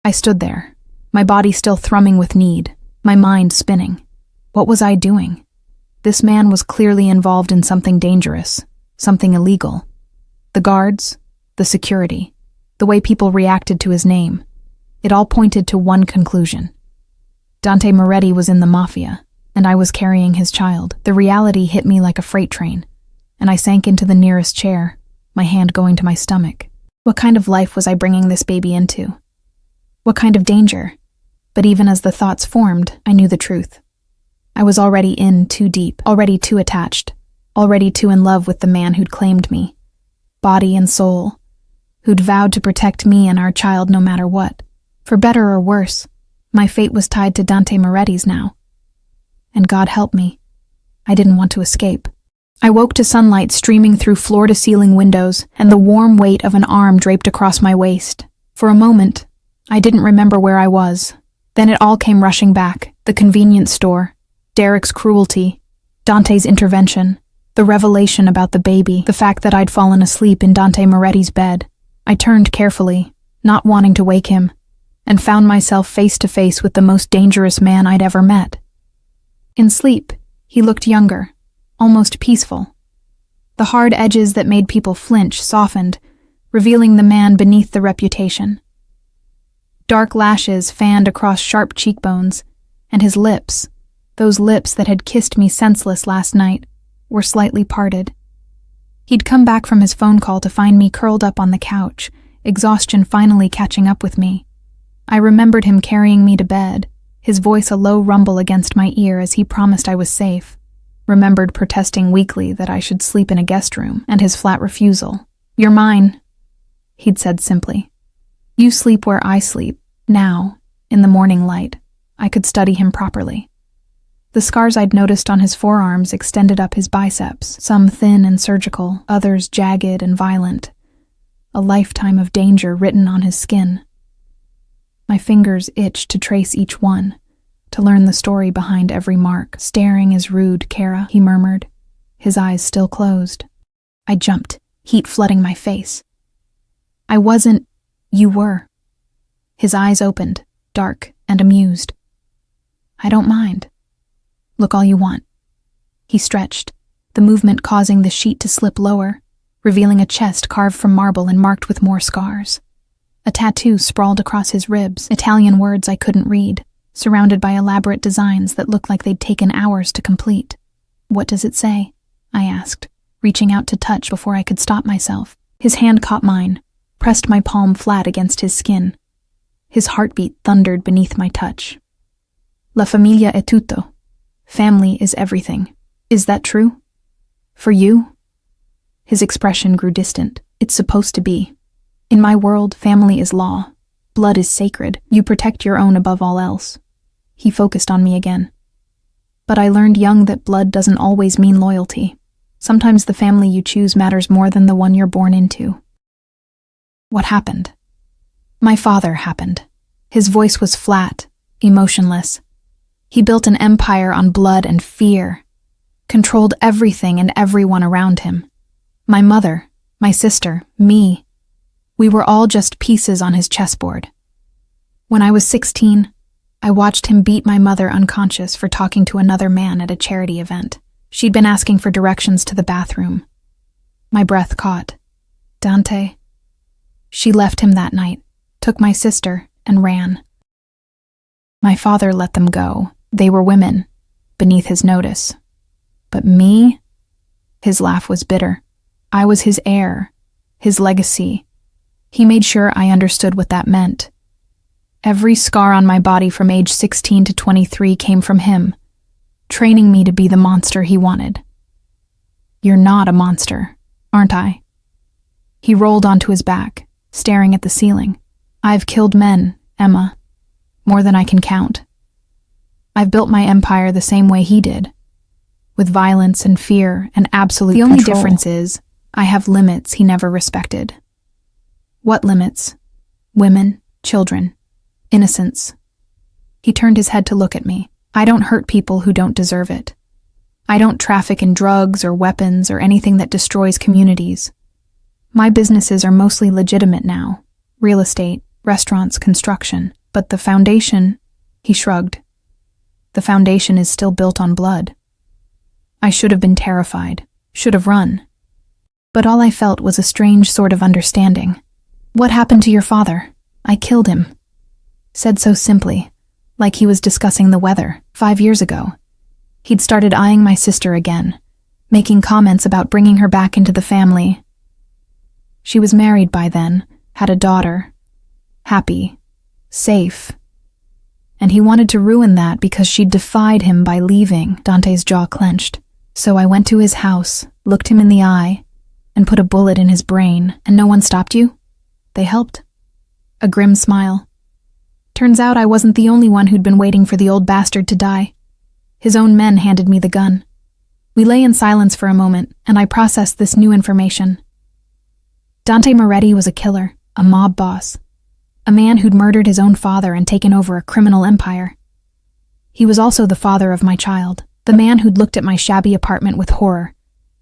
I stood there, my body still thrumming with need, my mind spinning. What was I doing? This man was clearly involved in something dangerous, something illegal. The guards, the security, the way people reacted to his name. It all pointed to one conclusion. Dante Moretti was in the Mafia, and I was carrying his child. The reality hit me like a freight train, and I sank into the nearest chair, my hand going to my stomach. What kind of life was I bringing this baby into? What kind of danger? But even as the thoughts formed, I knew the truth. I was already in too deep, already too attached, already too in love with the man who'd claimed me, body and soul, who'd vowed to protect me and our child no matter what. For better or worse, my fate was tied to Dante Moretti's now. And God help me, I didn't want to escape. I woke to sunlight streaming through floor-to-ceiling windows and the warm weight of an arm draped across my waist. For a moment, I didn't remember where I was. Then it all came rushing back. The convenience store, Derek's cruelty, Dante's intervention, the revelation about the baby, the fact that I'd fallen asleep in Dante Moretti's bed. I turned carefully, not wanting to wake him, and found myself face to face with the most dangerous man I'd ever met. In sleep, he looked younger, almost peaceful. The hard edges that made people flinch softened, revealing the man beneath the reputation. Dark lashes fanned across sharp cheekbones, and his lips, those lips that had kissed me senseless last night, were slightly parted. He'd come back from his phone call to find me curled up on the couch, exhaustion finally catching up with me. I remembered him carrying me to bed, his voice a low rumble against my ear as he promised I was safe. Remembered protesting weakly that I should sleep in a guest room, and his flat refusal. You're mine, he'd said simply. You sleep where I sleep. Now, in the morning light, I could study him properly. The scars I'd noticed on his forearms extended up his biceps, some thin and surgical, others jagged and violent. A lifetime of danger written on his skin. My fingers itched to trace each one, to learn the story behind every mark. Staring is rude, Kara, he murmured, his eyes still closed. I jumped, heat flooding my face. I wasn't. You were. His eyes opened, dark and amused. I don't mind. Look all you want. He stretched, the movement causing the sheet to slip lower, revealing a chest carved from marble and marked with more scars. A tattoo sprawled across his ribs, Italian words I couldn't read, surrounded by elaborate designs that looked like they'd taken hours to complete. What does it say? I asked, reaching out to touch before I could stop myself. His hand caught mine, pressed my palm flat against his skin. His heartbeat thundered beneath my touch. La familia è tutto. Family is everything. Is that true? For you? His expression grew distant. It's supposed to be. In my world, family is law. Blood is sacred. You protect your own above all else. He focused on me again. But I learned young that blood doesn't always mean loyalty. Sometimes the family you choose matters more than the one you're born into. What happened? My father happened. His voice was flat, emotionless. He built an empire on blood and fear, controlled everything and everyone around him. My mother, my sister, me. We were all just pieces on his chessboard. When I was 16, I watched him beat my mother unconscious for talking to another man at a charity event. She'd been asking for directions to the bathroom. My breath caught. Dante. She left him that night, took my sister, and ran. My father let them go. They were women, beneath his notice. But me? His laugh was bitter. I was his heir, his legacy. He made sure I understood what that meant. Every scar on my body from age 16 to 23 came from him, training me to be the monster he wanted. You're not a monster, aren't I? He rolled onto his back, staring at the ceiling. I've killed men, Emma, more than I can count. I've built my empire the same way he did, with violence and fear and absolute control. The only difference is, I have limits he never respected. What limits? Women, children, innocence. He turned his head to look at me. I don't hurt people who don't deserve it. I don't traffic in drugs or weapons or anything that destroys communities. My businesses are mostly legitimate now. Real estate, restaurants, construction. But the foundation, he shrugged. The foundation is still built on blood. I should have been terrified, should have run. But all I felt was a strange sort of understanding. What happened to your father? I killed him. Said so simply, like he was discussing the weather. 5 years ago, he'd started eyeing my sister again, making comments about bringing her back into the family. She was married by then, had a daughter, happy, safe. And he wanted to ruin that because she'd defied him by leaving. Dante's jaw clenched. So I went to his house, looked him in the eye, and put a bullet in his brain. And no one stopped you? They helped. A grim smile. Turns out I wasn't the only one who'd been waiting for the old bastard to die. His own men handed me the gun. We lay in silence for a moment, and I processed this new information. Dante Moretti was a killer, a mob boss, a man who'd murdered his own father and taken over a criminal empire. He was also the father of my child, the man who'd looked at my shabby apartment with horror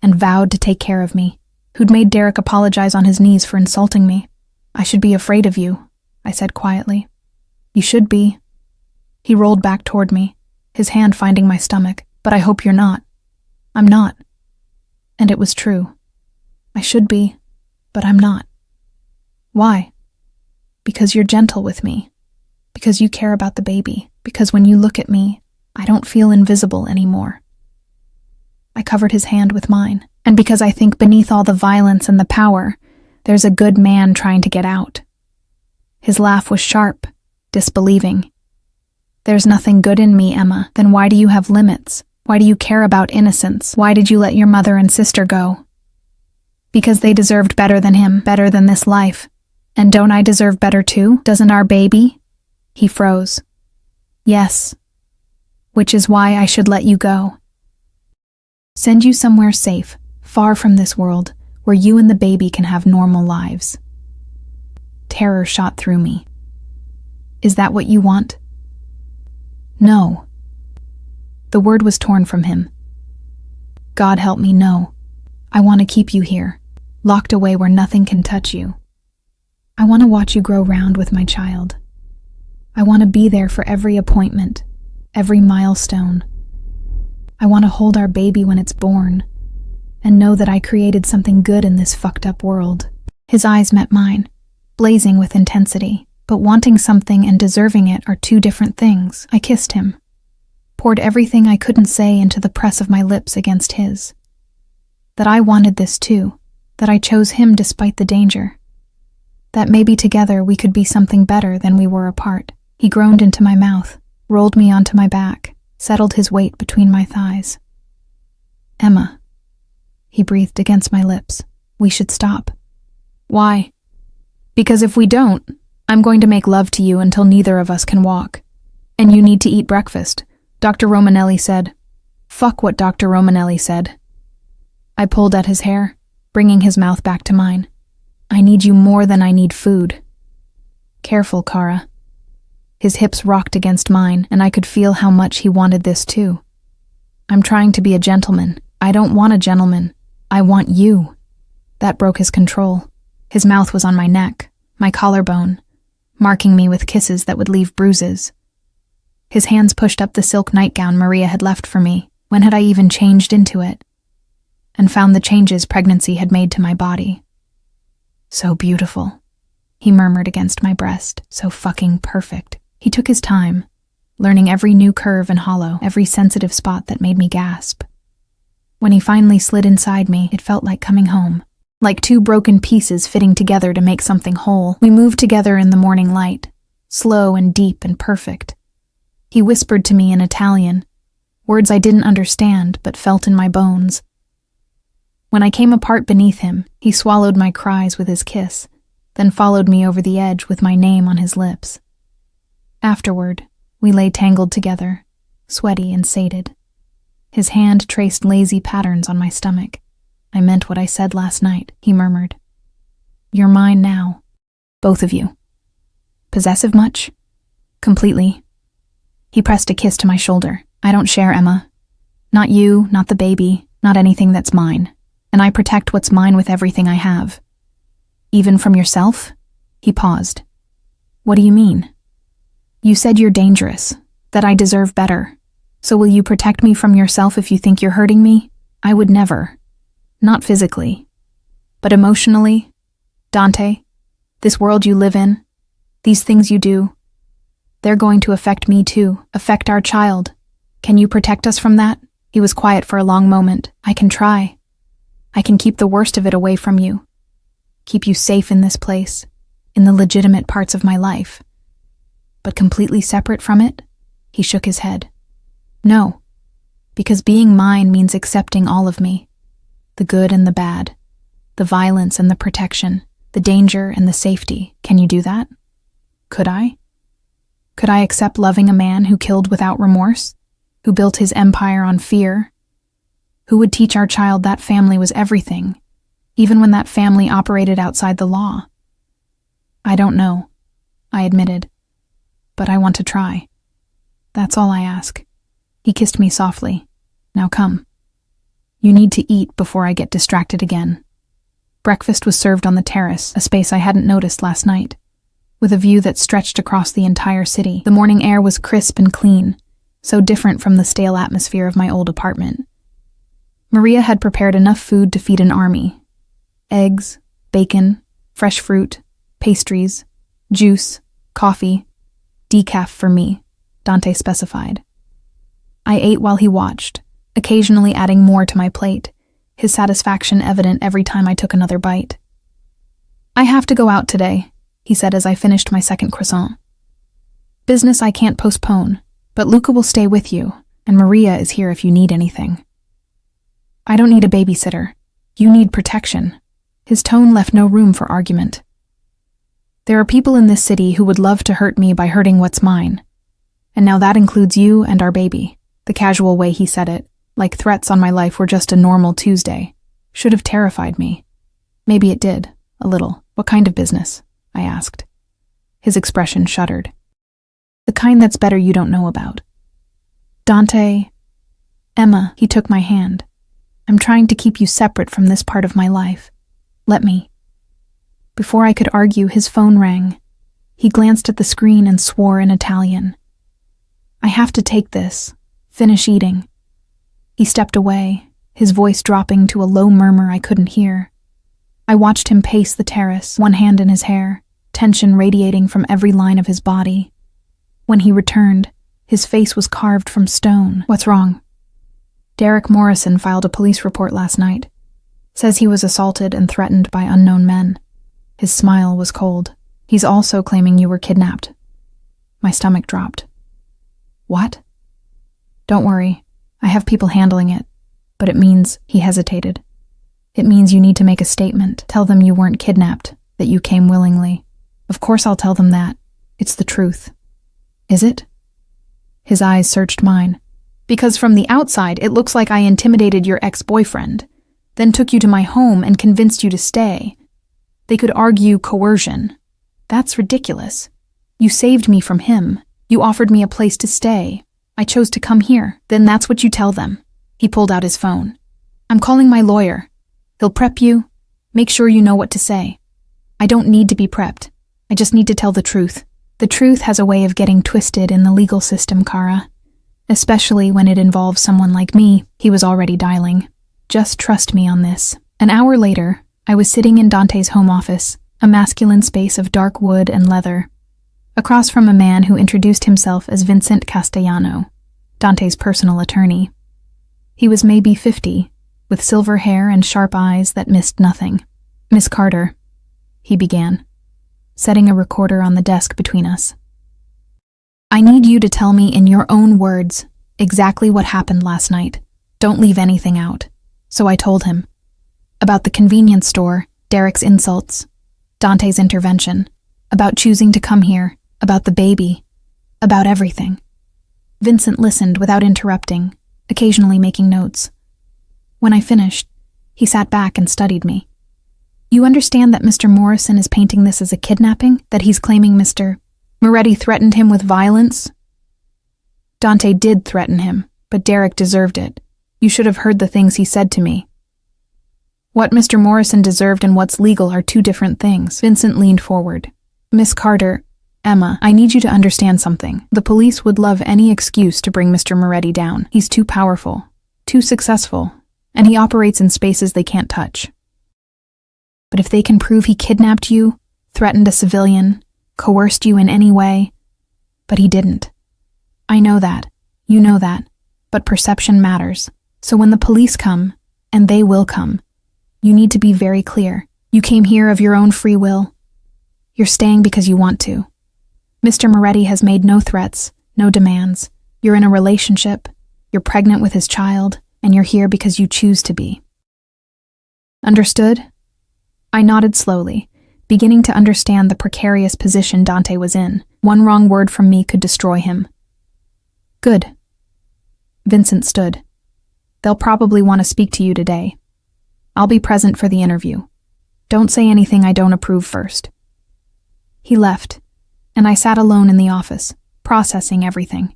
and vowed to take care of me, who'd made Derek apologize on his knees for insulting me. I should be afraid of you, I said quietly. You should be. He rolled back toward me, his hand finding my stomach. But I hope you're not. I'm not. And it was true. I should be, but I'm not. Why? Because you're gentle with me. Because you care about the baby. Because when you look at me, I don't feel invisible anymore. I covered his hand with mine. And because I think beneath all the violence and the power, there's a good man trying to get out. His laugh was sharp, disbelieving. There's nothing good in me, Emma. Then why do you have limits? Why do you care about innocence? Why did you let your mother and sister go? Because they deserved better than him, better than this life. And don't I deserve better too? Doesn't our baby? He froze. Yes. Which is why I should let you go. Send you somewhere safe, far from this world, where you and the baby can have normal lives. Terror shot through me. Is that what you want? No. The word was torn from him. God help me, no. I want to keep you here, locked away where nothing can touch you. I want to watch you grow round with my child. I want to be there for every appointment, every milestone. I want to hold our baby when it's born, and know that I created something good in this fucked up world. His eyes met mine, blazing with intensity, but wanting something and deserving it are two different things. I kissed him, poured everything I couldn't say into the press of my lips against his. That I wanted this too, that I chose him despite the danger. That maybe together we could be something better than we were apart. He groaned into my mouth, rolled me onto my back, settled his weight between my thighs. Emma, he breathed against my lips, we should stop. Why? Because if we don't, I'm going to make love to you until neither of us can walk. And you need to eat breakfast, Dr. Romanelli said. Fuck what Dr. Romanelli said. I pulled at his hair, bringing his mouth back to mine. I need you more than I need food. Careful, Kara. His hips rocked against mine, and I could feel how much he wanted this too. I'm trying to be a gentleman. I don't want a gentleman. I want you. That broke his control. His mouth was on my neck, my collarbone, marking me with kisses that would leave bruises. His hands pushed up the silk nightgown Maria had left for me. When had I even changed into it? And found the changes pregnancy had made to my body. So beautiful, he murmured against my breast, so fucking perfect. He took his time, learning every new curve and hollow, every sensitive spot that made me gasp. When he finally slid inside me, it felt like coming home, like two broken pieces fitting together to make something whole. We moved together in the morning light, slow and deep and perfect. He whispered to me in Italian, words I didn't understand but felt in my bones. When I came apart beneath him, he swallowed my cries with his kiss, then followed me over the edge with my name on his lips. Afterward, we lay tangled together, sweaty and sated. His hand traced lazy patterns on my stomach. I meant what I said last night, he murmured. You're mine now. Both of you. Possessive much? Completely. He pressed a kiss to my shoulder. I don't share, Emma. Not you, not the baby, not anything that's mine. And I protect what's mine with everything I have. Even from yourself? He paused. What do you mean? You said you're dangerous, that I deserve better. So will you protect me from yourself if you think you're hurting me? I would never. Not physically. But emotionally? Dante, this world you live in, these things you do, they're going to affect me too, affect our child. Can you protect us from that? He was quiet for a long moment. I can try. I can keep the worst of it away from you. Keep you safe in this place, in the legitimate parts of my life. But completely separate from it? He shook his head. No, because being mine means accepting all of me. The good and the bad, the violence and the protection, the danger and the safety. Can you do that? Could I? Could I accept loving a man who killed without remorse? Who built his empire on fear? Who would teach our child that family was everything, even when that family operated outside the law? I don't know, I admitted, but I want to try. That's all I ask. He kissed me softly. Now come. You need to eat before I get distracted again. Breakfast was served on the terrace, a space I hadn't noticed last night, with a view that stretched across the entire city. The morning air was crisp and clean, so different from the stale atmosphere of my old apartment. Maria had prepared enough food to feed an army. Eggs, bacon, fresh fruit, pastries, juice, coffee, decaf for me, Dante specified. I ate while he watched, occasionally adding more to my plate, his satisfaction evident every time I took another bite. I have to go out today, he said as I finished my second croissant. Business I can't postpone, but Luca will stay with you, and Maria is here if you need anything. I don't need a babysitter. You need protection. His tone left no room for argument. There are people in this city who would love to hurt me by hurting what's mine. And now that includes you and our baby. The casual way he said it, like threats on my life were just a normal Tuesday, should have terrified me. Maybe it did, a little. What kind of business? I asked. His expression shuddered. The kind that's better you don't know about. Dante, Emma, he took my hand. I'm trying to keep you separate from this part of my life. Let me. Before I could argue, his phone rang. He glanced at the screen and swore in Italian. I have to take this. Finish eating. He stepped away, his voice dropping to a low murmur I couldn't hear. I watched him pace the terrace, one hand in his hair, tension radiating from every line of his body. When he returned, his face was carved from stone. What's wrong? Derek Morrison filed a police report last night. Says he was assaulted and threatened by unknown men. His smile was cold. He's also claiming you were kidnapped. My stomach dropped. What? Don't worry. I have people handling it. But it means, he hesitated. It means you need to make a statement. Tell them you weren't kidnapped, that you came willingly. Of course I'll tell them that. It's the truth. Is it? His eyes searched mine. Because from the outside, it looks like I intimidated your ex-boyfriend, then took you to my home and convinced you to stay. They could argue coercion. That's ridiculous. You saved me from him. You offered me a place to stay. I chose to come here. Then that's what you tell them. He pulled out his phone. I'm calling my lawyer. He'll prep you. Make sure you know what to say. I don't need to be prepped. I just need to tell the truth. The truth has a way of getting twisted in the legal system, Kara. Especially when it involves someone like me. He was already dialing. Just trust me on this. An hour later, I was sitting in Dante's home office, a masculine space of dark wood and leather, across from a man who introduced himself as Vincent Castellano, Dante's personal attorney. He was maybe 50, with silver hair and sharp eyes that missed nothing. Miss Carter, he began, setting a recorder on the desk between us. I need you to tell me in your own words exactly what happened last night. Don't leave anything out. So I told him. About the convenience store, Derek's insults, Dante's intervention, about choosing to come here, about the baby, about everything. Vincent listened without interrupting, occasionally making notes. When I finished, he sat back and studied me. You understand that Mr. Morrison is painting this as a kidnapping? That he's claiming Mr. Moretti threatened him with violence? Dante did threaten him, but Derek deserved it. You should have heard the things he said to me. What Mr. Morrison deserved and what's legal are two different things. Vincent leaned forward. Miss Carter, Emma, I need you to understand something. The police would love any excuse to bring Mr. Moretti down. He's too powerful, too successful, and he operates in spaces they can't touch. But if they can prove he kidnapped you, threatened a civilian, coerced you in any way, but he didn't. I know that. You know that. But perception matters. So when the police come, and they will come, you need to be very clear. You came here of your own free will. You're staying because you want to. Mr. Moretti has made no threats, no demands. You're in a relationship, you're pregnant with his child, and you're here because you choose to be. Understood? I nodded slowly, beginning to understand the precarious position Dante was in. One wrong word from me could destroy him. Good. Vincent stood. They'll probably want to speak to you today. I'll be present for the interview. Don't say anything I don't approve first. He left, and I sat alone in the office, processing everything.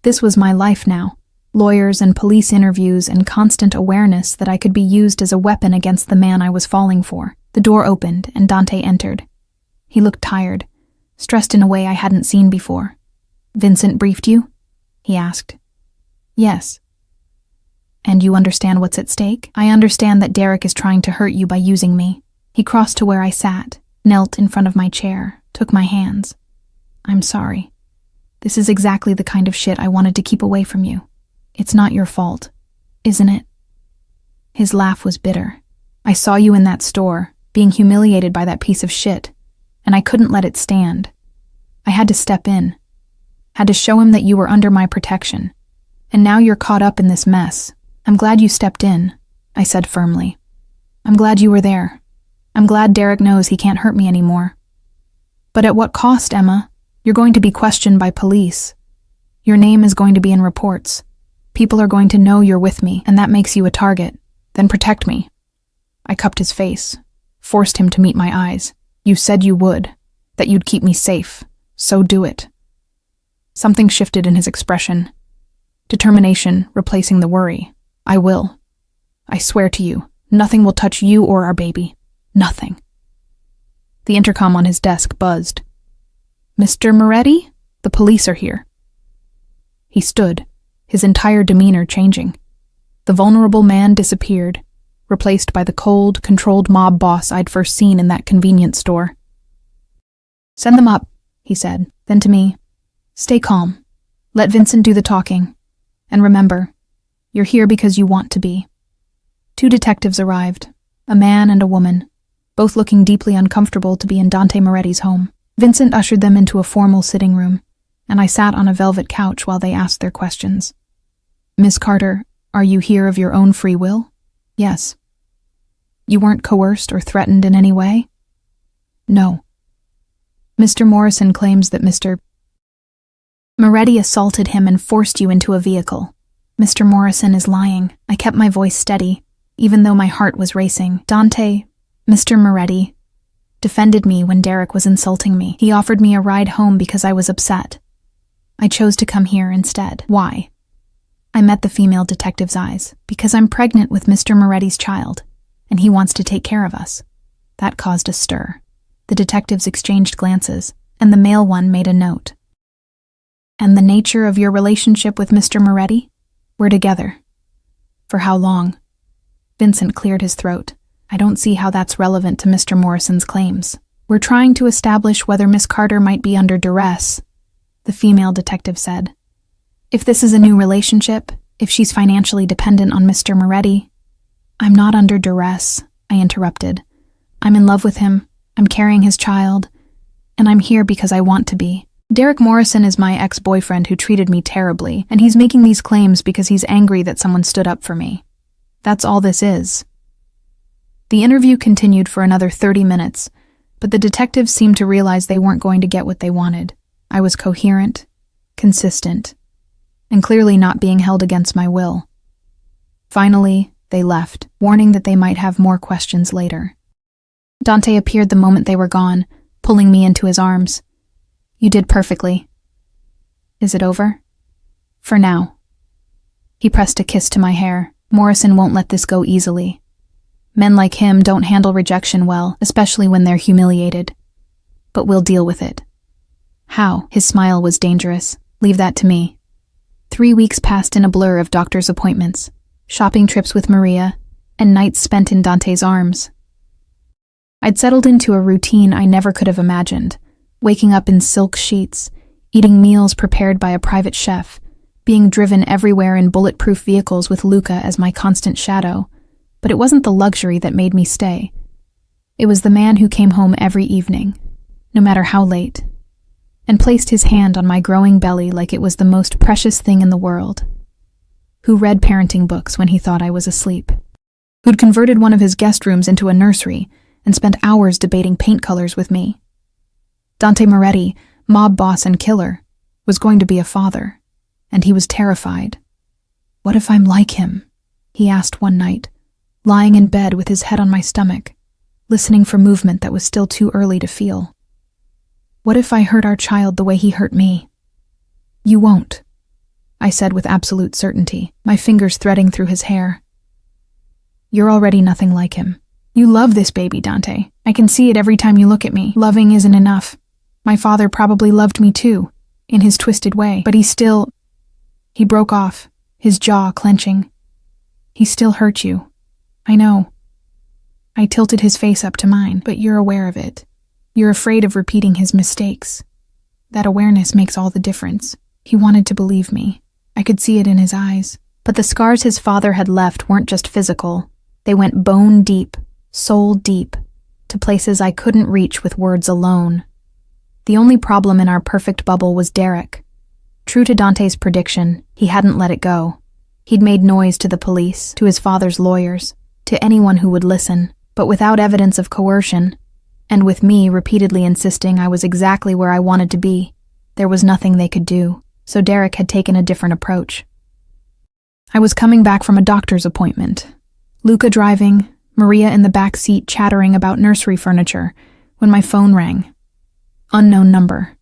This was my life now. Lawyers and police interviews and constant awareness that I could be used as a weapon against the man I was falling for. The door opened and Dante entered. He looked tired, stressed in a way I hadn't seen before. Vincent briefed you? He asked. Yes. And you understand what's at stake? I understand that Derek is trying to hurt you by using me. He crossed to where I sat, knelt in front of my chair, took my hands. I'm sorry. This is exactly the kind of shit I wanted to keep away from you. It's not your fault, isn't it? His laugh was bitter. I saw you in that store, being humiliated by that piece of shit, and I couldn't let it stand. I had to step in, had to show him that you were under my protection, and now you're caught up in this mess. I'm glad you stepped in, I said firmly. I'm glad you were there. I'm glad Derek knows he can't hurt me anymore. But at what cost, Emma? You're going to be questioned by police. Your name is going to be in reports. People are going to know you're with me, and that makes you a target. Then protect me. I cupped his face, forced him to meet my eyes. You said you would, that you'd keep me safe, so do it. Something shifted in his expression. Determination replacing the worry. I will. I swear to you, nothing will touch you or our baby. Nothing. The intercom on his desk buzzed. Mr. Moretti? The police are here. He stood, his entire demeanor changing. The vulnerable man disappeared, replaced by the cold, controlled mob boss I'd first seen in that convenience store. Send them up, he said, then to me. Stay calm. Let Vincent do the talking. And remember, you're here because you want to be. 2 detectives arrived, a man and a woman, both looking deeply uncomfortable to be in Dante Moretti's home. Vincent ushered them into a formal sitting room, and I sat on a velvet couch while they asked their questions. Miss Carter, are you here of your own free will? Yes. You weren't coerced or threatened in any way? No. Mr. Morrison claims that Mr. Moretti assaulted him and forced you into a vehicle. Mr. Morrison is lying. I kept my voice steady, even though my heart was racing. Dante, Mr. Moretti, defended me when Derek was insulting me. He offered me a ride home because I was upset. I chose to come here instead. Why? I met the female detective's eyes. Because I'm pregnant with Mr. Moretti's child, and he wants to take care of us. That caused a stir. The detectives exchanged glances, and the male one made a note. And the nature of your relationship with Mr. Moretti? We're together. For how long? Vincent cleared his throat. I don't see how that's relevant to Mr. Morrison's claims. We're trying to establish whether Miss Carter might be under duress, the female detective said. If this is a new relationship, if she's financially dependent on Mr. Moretti. I'm not under duress, I interrupted. I'm in love with him, I'm carrying his child, and I'm here because I want to be. Derek Morrison is my ex-boyfriend who treated me terribly, and he's making these claims because he's angry that someone stood up for me. That's all this is. The interview continued for another 30 minutes, but the detectives seemed to realize they weren't going to get what they wanted. I was coherent, consistent, and clearly not being held against my will. Finally, they left, warning that they might have more questions later. Dante appeared the moment they were gone, pulling me into his arms. You did perfectly. Is it over? For now. He pressed a kiss to my hair. Morrison won't let this go easily. Men like him don't handle rejection well, especially when they're humiliated. But we'll deal with it. How? His smile was dangerous. Leave that to me. 3 weeks passed in a blur of doctor's appointments, shopping trips with Maria, and nights spent in Dante's arms. I'd settled into a routine I never could have imagined, waking up in silk sheets, eating meals prepared by a private chef, being driven everywhere in bulletproof vehicles with Luca as my constant shadow. But it wasn't the luxury that made me stay. It was the man who came home every evening, no matter how late, and placed his hand on my growing belly like it was the most precious thing in the world, who read parenting books when he thought I was asleep, who'd converted one of his guest rooms into a nursery and spent hours debating paint colors with me. Dante Moretti, mob boss and killer, was going to be a father, and he was terrified. What if I'm like him? He asked one night, lying in bed with his head on my stomach, listening for movement that was still too early to feel. What if I hurt our child the way he hurt me? You won't, I said with absolute certainty, my fingers threading through his hair. You're already nothing like him. You love this baby, Dante. I can see it every time you look at me. Loving isn't enough. My father probably loved me too, in his twisted way, but He broke off, his jaw clenching. He still hurt you. I know. I tilted his face up to mine, but you're aware of it. You're afraid of repeating his mistakes. That awareness makes all the difference. He wanted to believe me. I could see it in his eyes. But the scars his father had left weren't just physical. They went bone deep, soul deep, to places I couldn't reach with words alone. The only problem in our perfect bubble was Derek. True to Dante's prediction, he hadn't let it go. He'd made noise to the police, to his father's lawyers, to anyone who would listen, but without evidence of coercion, and with me repeatedly insisting I was exactly where I wanted to be, there was nothing they could do, so Derek had taken a different approach. I was coming back from a doctor's appointment, Luca driving, Maria in the back seat chattering about nursery furniture, when my phone rang. Unknown number.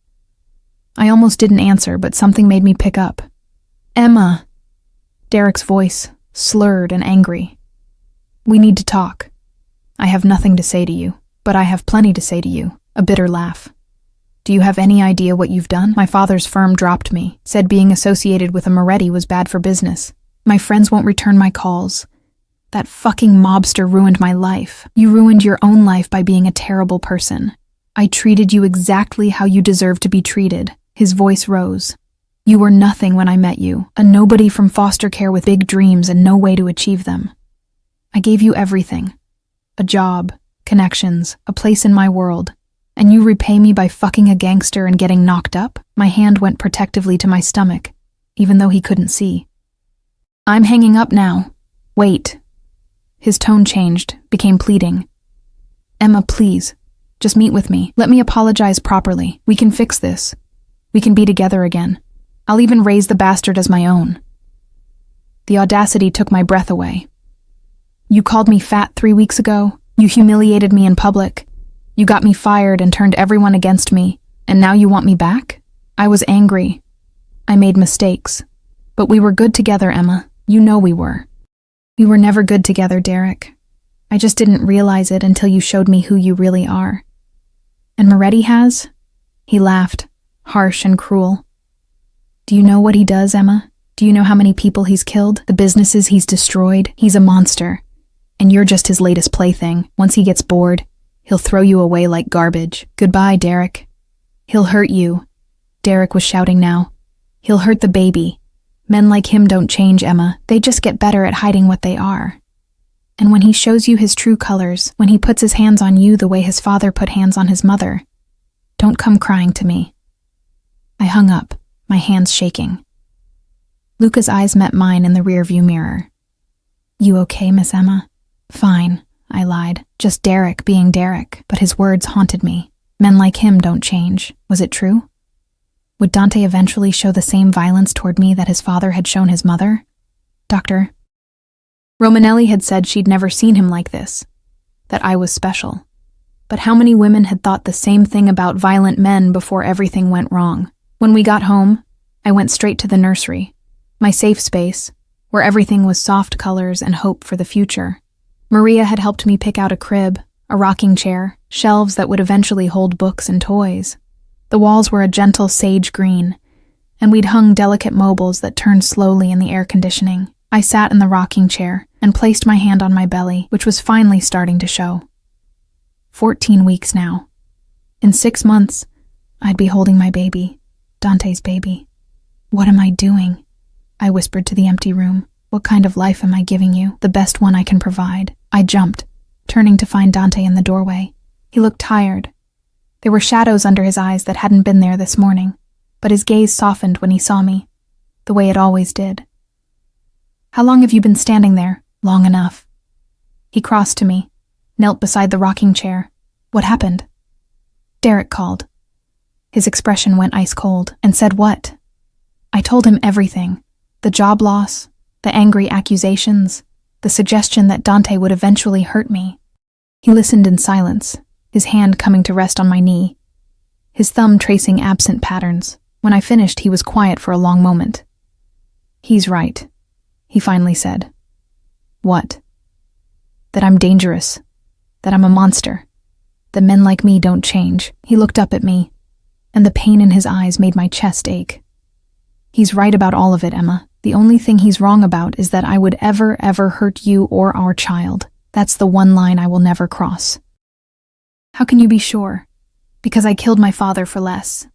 I almost didn't answer, but something made me pick up. Emma, Derek's voice, slurred and angry. "We need to talk. I have nothing to say to you, but I have plenty to say to you." A bitter laugh. "Do you have any idea what you've done? My father's firm dropped me, said being associated with a Moretti was bad for business. My friends won't return my calls. That fucking mobster ruined my life. You ruined your own life by being a terrible person. I treated you exactly how you deserve to be treated." His voice rose. "You were nothing when I met you, a nobody from foster care with big dreams and no way to achieve them. I gave you everything. A job, connections, a place in my world. And you repay me by fucking a gangster and getting knocked up?" My hand went protectively to my stomach, even though he couldn't see. "I'm hanging up now. Wait." His tone changed, became pleading. "Emma, please, just meet with me. Let me apologize properly. We can fix this. We can be together again. I'll even raise the bastard as my own." The audacity took my breath away. "You called me fat 3 weeks ago. You humiliated me in public. You got me fired and turned everyone against me, and now you want me back?" I was angry. I made mistakes. But we were good together, Emma. You know we were. "We were never good together, Derek. I just didn't realize it until you showed me who you really are." "And Moretti has?" He laughed, harsh and cruel. "Do you know what he does, Emma? Do you know how many people he's killed? The businesses he's destroyed? He's a monster. And you're just his latest plaything. Once he gets bored, he'll throw you away like garbage. Goodbye, Derek. He'll hurt you." Derek was shouting now. "He'll hurt the baby. Men like him don't change, Emma. They just get better at hiding what they are. And when he shows you his true colors, when he puts his hands on you the way his father put hands on his mother, don't come crying to me." I hung up, my hands shaking. Luca's eyes met mine in the rearview mirror. "You okay, Miss Emma?" "Fine," I lied. Just Derek being Derek, but his words haunted me. Men like him don't change. Was it true? Would Dante eventually show the same violence toward me that his father had shown his mother? Doctor Romanelli had said she'd never seen him like this, that I was special. But how many women had thought the same thing about violent men before everything went wrong? When we got home, I went straight to the nursery, my safe space, where everything was soft colors and hope for the future. Maria had helped me pick out a crib, a rocking chair, shelves that would eventually hold books and toys. The walls were a gentle sage green, and we'd hung delicate mobiles that turned slowly in the air conditioning. I sat in the rocking chair and placed my hand on my belly, which was finally starting to show. 14 weeks now. In 6 months, I'd be holding my baby, Dante's baby. "What am I doing?" I whispered to the empty room. "What kind of life am I giving you? The best one I can provide." I jumped, turning to find Dante in the doorway. He looked tired. There were shadows under his eyes that hadn't been there this morning, but his gaze softened when he saw me, the way it always did. "How long have you been standing there?" "Long enough." He crossed to me, knelt beside the rocking chair. "What happened?" Derek called. His expression went ice cold. "And said what?" I told him everything. The job loss, the angry accusations, the suggestion that Dante would eventually hurt me. He listened in silence, his hand coming to rest on my knee, his thumb tracing absent patterns. When I finished, he was quiet for a long moment. "He's right," he finally said. "What?" "That I'm dangerous, that I'm a monster, that men like me don't change." He looked up at me, and the pain in his eyes made my chest ache. "He's right about all of it, Emma. The only thing he's wrong about is that I would ever hurt you or our child. That's the one line I will never cross." "How can you be sure?" "Because I killed my father for less."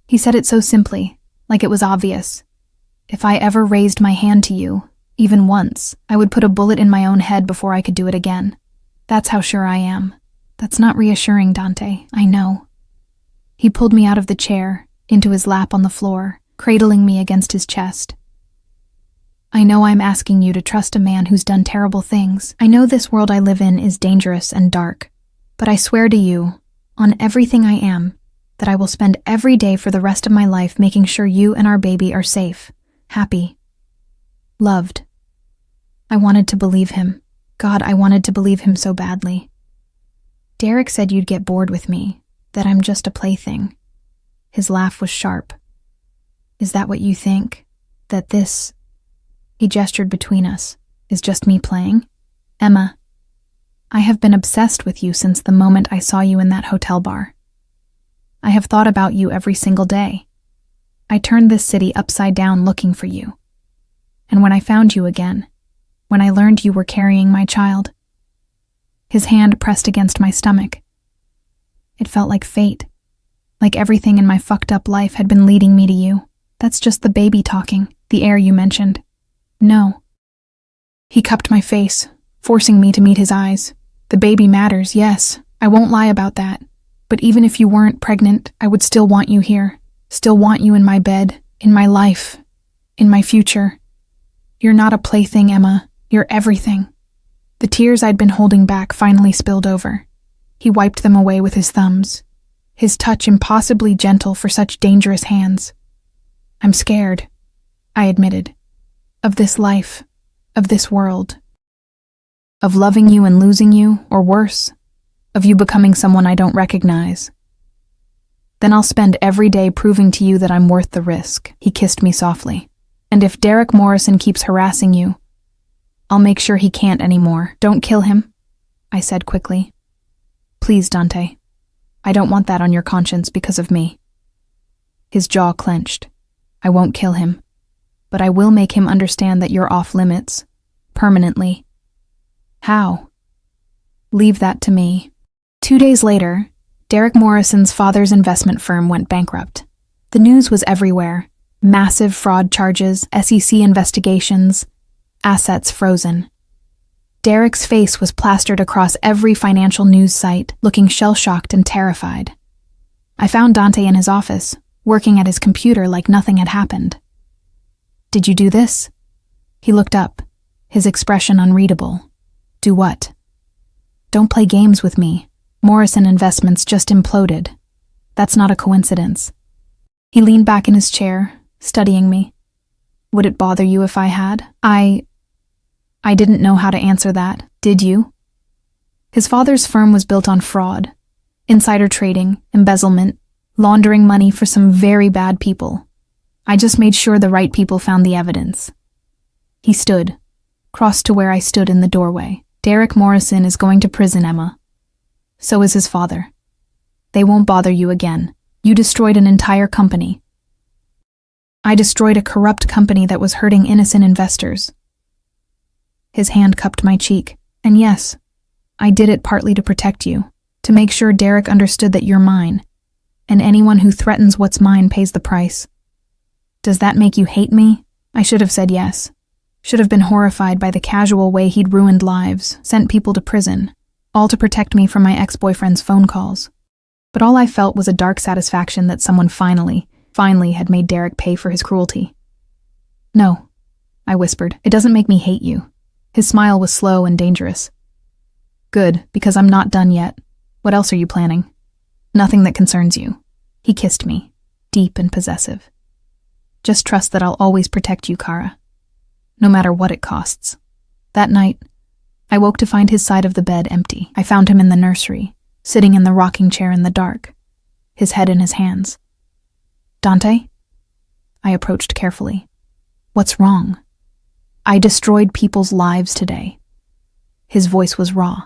He said it so simply, like it was obvious. If I ever raised my hand to you, even once, I would put a bullet in my own head before I could do it again. That's how sure I am. That's not reassuring, Dante, I know. He pulled me out of the chair, into his lap on the floor, cradling me against his chest. "I know I'm asking you to trust a man who's done terrible things. I know this world I live in is dangerous and dark. But I swear to you, on everything I am, that I will spend every day for the rest of my life making sure you and our baby are safe, happy, loved." I wanted to believe him. God, I wanted to believe him so badly. "Derek said you'd get bored with me, that I'm just a plaything." His laugh was sharp. "Is that what you think? That this He gestured between us. Is just me playing? Emma, I have been obsessed with you since the moment I saw you in that hotel bar. I have thought about you every single day. I turned this city upside down looking for you. And when I found you again, when I learned you were carrying my child, his hand pressed against my stomach. It felt like fate, like everything in my fucked up life had been leading me to you. That's just the baby talking, the air you mentioned. No. He cupped my face, forcing me to meet his eyes. The baby matters, yes, I won't lie about that. But even if you weren't pregnant, I would still want you here, still want you in my bed, in my life, in my future. You're not a plaything, Emma. You're everything. The tears I'd been holding back finally spilled over. He wiped them away with his thumbs, his touch impossibly gentle for such dangerous hands. I'm scared, I admitted, of this life, of this world. Of loving you and losing you, or worse, of you becoming someone I don't recognize. Then I'll spend every day proving to you that I'm worth the risk. He kissed me softly. And if Derek Morrison keeps harassing you, I'll make sure he can't anymore. Don't kill him, I said quickly. Please, Dante. I don't want that on your conscience because of me. His jaw clenched. I won't kill him, but I will make him understand that you're off limits, permanently. How? Leave that to me. 2 days later, Derek Morrison's father's investment firm went bankrupt. The news was everywhere. Massive fraud charges, SEC investigations, assets frozen. Derek's face was plastered across every financial news site, looking shell-shocked and terrified. I found Dante in his office, working at his computer like nothing had happened. Did you do this? He looked up, his expression unreadable. Do what? Don't play games with me. Morrison Investments just imploded. That's not a coincidence. He leaned back in his chair, studying me. Would it bother you if I had? I didn't know how to answer that. Did you? His father's firm was built on fraud, insider trading, embezzlement, laundering money for some very bad people. I just made sure the right people found the evidence. He stood, crossed to where I stood in the doorway. Derek Morrison is going to prison, Emma. So is his father. They won't bother you again. You destroyed an entire company. I destroyed a corrupt company that was hurting innocent investors. His hand cupped my cheek. And yes, I did it partly to protect you, to make sure Derek understood that you're mine, and anyone who threatens what's mine pays the price. Does that make you hate me? I should have said yes. Should have been horrified by the casual way he'd ruined lives, sent people to prison, all to protect me from my ex-boyfriend's phone calls. But all I felt was a dark satisfaction that someone finally had made Derek pay for his cruelty. No, I whispered. It doesn't make me hate you. His smile was slow and dangerous. Good, because I'm not done yet. What else are you planning? Nothing that concerns you. He kissed me, deep and possessive. Just trust that I'll always protect you, Kara. No matter what it costs. That night, I woke to find his side of the bed empty. I found him in the nursery, sitting in the rocking chair in the dark, his head in his hands. Dante? I approached carefully. What's wrong? I destroyed people's lives today. His voice was raw.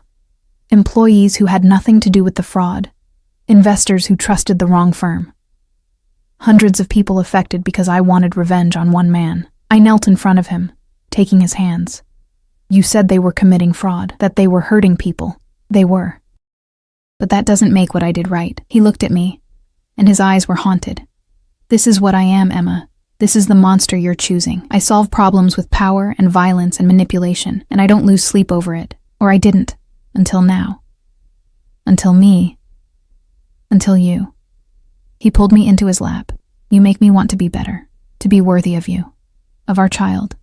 Employees who had nothing to do with the fraud. Investors who trusted the wrong firm. Hundreds of people affected because I wanted revenge on one man. I knelt in front of him, taking his hands. You said they were committing fraud, that they were hurting people. They were. But that doesn't make what I did right. He looked at me, and his eyes were haunted. This is what I am, Emma. This is the monster you're choosing. I solve problems with power and violence and manipulation, and I don't lose sleep over it. Or I didn't, until now. Until me. Until you. He pulled me into his lap. You make me want to be better, to be worthy of you, of our child.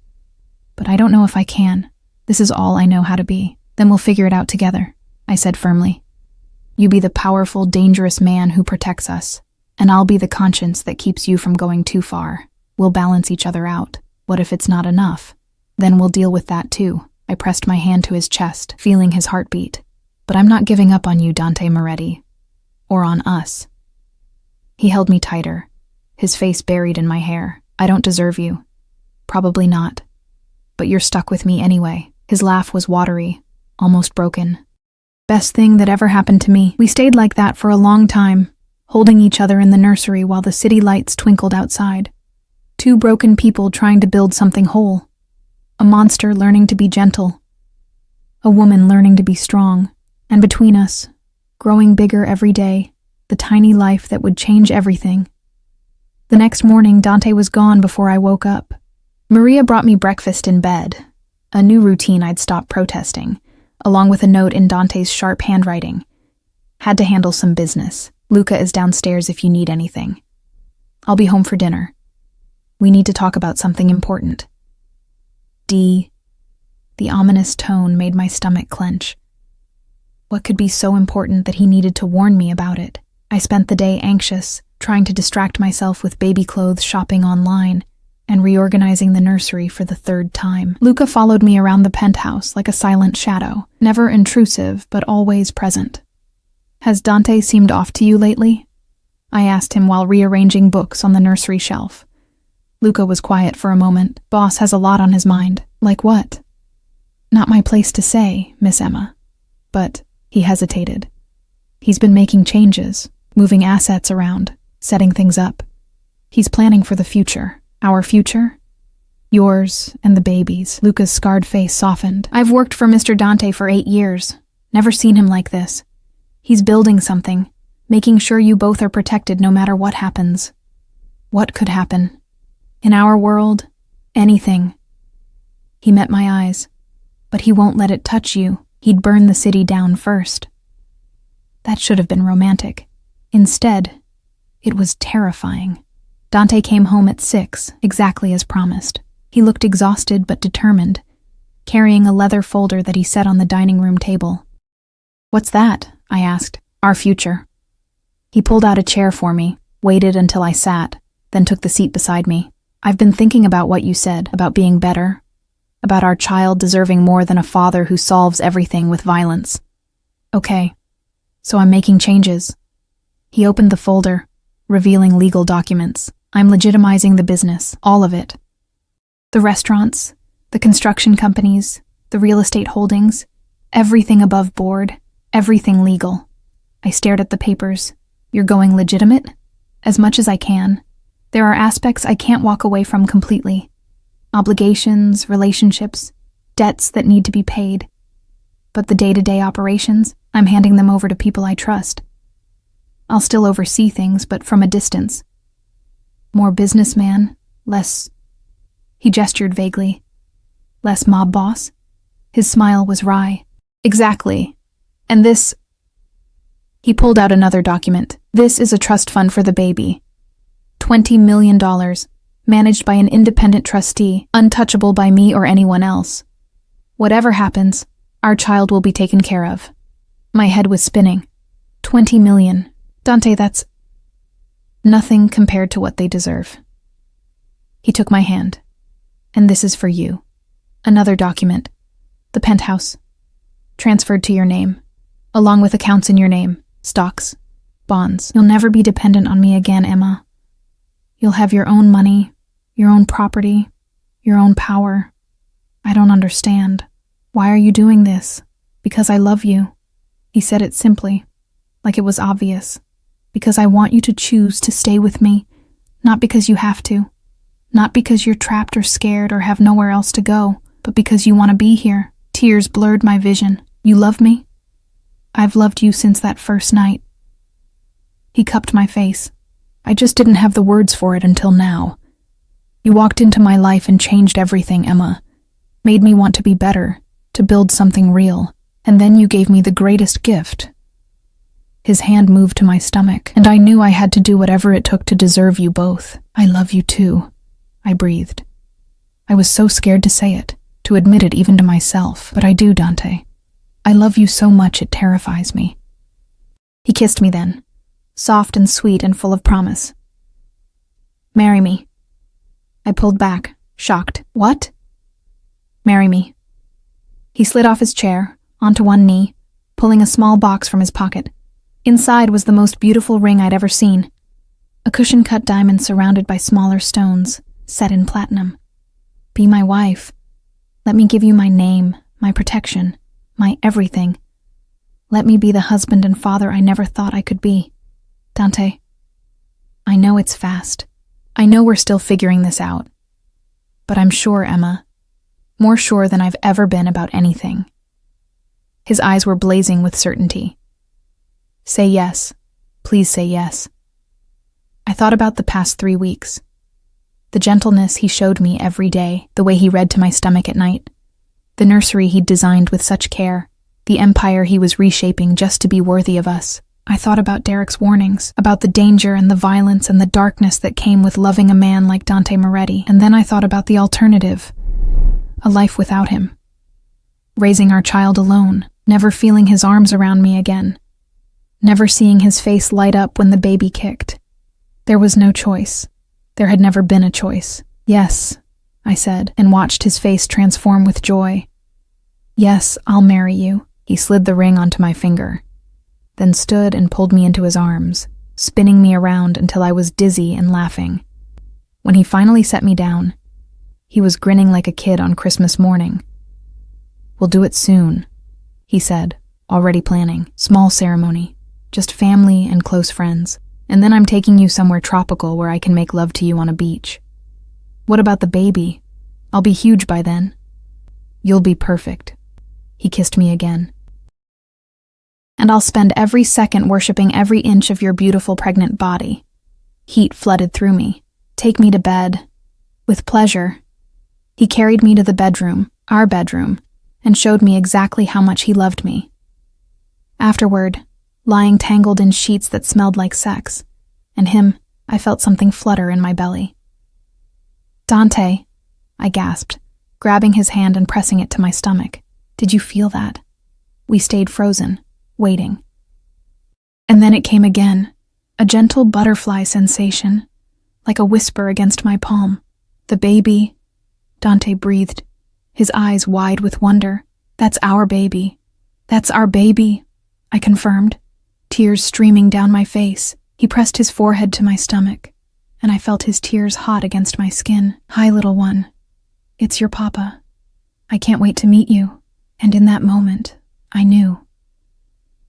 But I don't know if I can. This is all I know how to be. Then we'll figure it out together, I said firmly. You be the powerful, dangerous man who protects us, and I'll be the conscience that keeps you from going too far. We'll balance each other out. What if it's not enough? Then we'll deal with that too. I pressed my hand to his chest, feeling his heartbeat. But I'm not giving up on you, Dante Moretti. Or on us. He held me tighter, his face buried in my hair. I don't deserve you. Probably not. but you're stuck with me anyway." His laugh was watery, almost broken. "Best thing that ever happened to me." We stayed like that for a long time, holding each other in the nursery while the city lights twinkled outside. Two broken people trying to build something whole. A monster learning to be gentle. A woman learning to be strong. And between us, growing bigger every day, the tiny life that would change everything. The next morning, Dante was gone before I woke up. Maria brought me breakfast in bed, a new routine I'd stopped protesting, along with a note in Dante's sharp handwriting. "Had to handle some business. Luca is downstairs if you need anything. I'll be home for dinner. We need to talk about something important." D. The ominous tone made my stomach clench. What could be so important that he needed to warn me about it? I spent the day anxious, trying to distract myself with baby clothes shopping online, and reorganizing the nursery for the third time. Luca followed me around the penthouse like a silent shadow, never intrusive but always present. "Has Dante seemed off to you lately?" I asked him while rearranging books on the nursery shelf. Luca was quiet for a moment. "Boss has a lot on his mind." "Like what?" "Not my place to say, Miss Emma. But," he hesitated, "he's been making changes, moving assets around, setting things up. He's planning for the future. Our future? Yours and the baby's." Luca's scarred face softened. "I've worked for Mr. Dante for 8 years. Never seen him like this. He's building something, making sure you both are protected no matter what happens." What could happen? In our world, anything. He met my eyes. "But he won't let it touch you. He'd burn the city down first." That should have been romantic. Instead, it was terrifying. Dante came home at 6, exactly as promised. He looked exhausted but determined, carrying a leather folder that he set on the dining room table. "What's that?" I asked. "Our future." He pulled out a chair for me, waited until I sat, then took the seat beside me. "I've been thinking about what you said, about being better, about our child deserving more than a father who solves everything with violence." "Okay, so I'm making changes." He opened the folder, revealing legal documents. "I'm legitimizing the business, all of it. The restaurants, the construction companies, the real estate holdings, everything above board, everything legal." I stared at the papers. "You're going legitimate?" "As much as I can. There are aspects I can't walk away from completely. Obligations, relationships, debts that need to be paid. But the day-to-day operations, I'm handing them over to people I trust. I'll still oversee things, but from a distance. More businessman, less..." He gestured vaguely. "Less mob boss?" His smile was wry. "Exactly. And this..." He pulled out another document. "This is a trust fund for the baby. $20 million, managed by an independent trustee, untouchable by me or anyone else. Whatever happens, our child will be taken care of." My head was spinning. 20 million. Dante, that's nothing compared to what they deserve. He took my hand. "And this is for you. Another document. The penthouse. Transferred to your name, along with accounts in your name, stocks, bonds. You'll never be dependent on me again, Emma. You'll have your own money, your own property, your own power. I don't understand. Why are you doing this? Because I love you." He said it simply, like it was obvious. "Because I want you to choose to stay with me, not because you have to. Not because you're trapped or scared or have nowhere else to go, but because you want to be here." Tears blurred my vision. "You love me? I've loved you since that first night." He cupped my face. "I just didn't have the words for it until now. You walked into my life and changed everything, Emma. Made me want to be better, to build something real. And then you gave me the greatest gift." His hand moved to my stomach, and I knew I had to do whatever it took to deserve you both. "I love you too," I breathed. I was so scared to say it, to admit it even to myself, but I do, Dante. I love you so much it terrifies me. He kissed me then, soft and sweet and full of promise. "Marry me." I pulled back, shocked. "What?" "Marry me." He slid off his chair, onto one knee, pulling a small box from his pocket. Inside was the most beautiful ring I'd ever seen. A cushion-cut diamond surrounded by smaller stones, set in platinum. "Be my wife." Let me give you my name, my protection, my everything. Let me be the husband and father I never thought I could be. Dante, I know it's fast. I know we're still figuring this out. But I'm sure, Emma, more sure than I've ever been about anything. His eyes were blazing with certainty. Say yes. Please say yes. I thought about the past 3 weeks. The gentleness he showed me every day, the way he read to my stomach at night, the nursery he'd designed with such care, the empire he was reshaping just to be worthy of us. I thought about Derek's warnings, about the danger and the violence and the darkness that came with loving a man like Dante Moretti, and then I thought about the alternative, a life without him. Raising our child alone, never feeling his arms around me again, never seeing his face light up when the baby kicked. There was no choice. There had never been a choice. Yes, I said, and watched his face transform with joy. Yes, I'll marry you. He slid the ring onto my finger, then stood and pulled me into his arms, spinning me around until I was dizzy and laughing. When he finally set me down, he was grinning like a kid on Christmas morning. We'll do it soon, he said, already planning. Small ceremony, just family and close friends. And then I'm taking you somewhere tropical where I can make love to you on a beach. What about the baby? I'll be huge by then. You'll be perfect. He kissed me again. And I'll spend every second worshiping every inch of your beautiful pregnant body. Heat flooded through me. Take me to bed. With pleasure. He carried me to the bedroom, our bedroom, and showed me exactly how much he loved me. Afterward, lying tangled in sheets that smelled like sex, and him, I felt something flutter in my belly. Dante, I gasped, grabbing his hand and pressing it to my stomach. Did you feel that? We stayed frozen, waiting. And then it came again, a gentle butterfly sensation, like a whisper against my palm. The baby, Dante breathed, his eyes wide with wonder. That's our baby. That's our baby, I confirmed, tears streaming down my face. He pressed his forehead to my stomach, and I felt his tears hot against my skin. Hi, little one. It's your papa. I can't wait to meet you. And in that moment, I knew.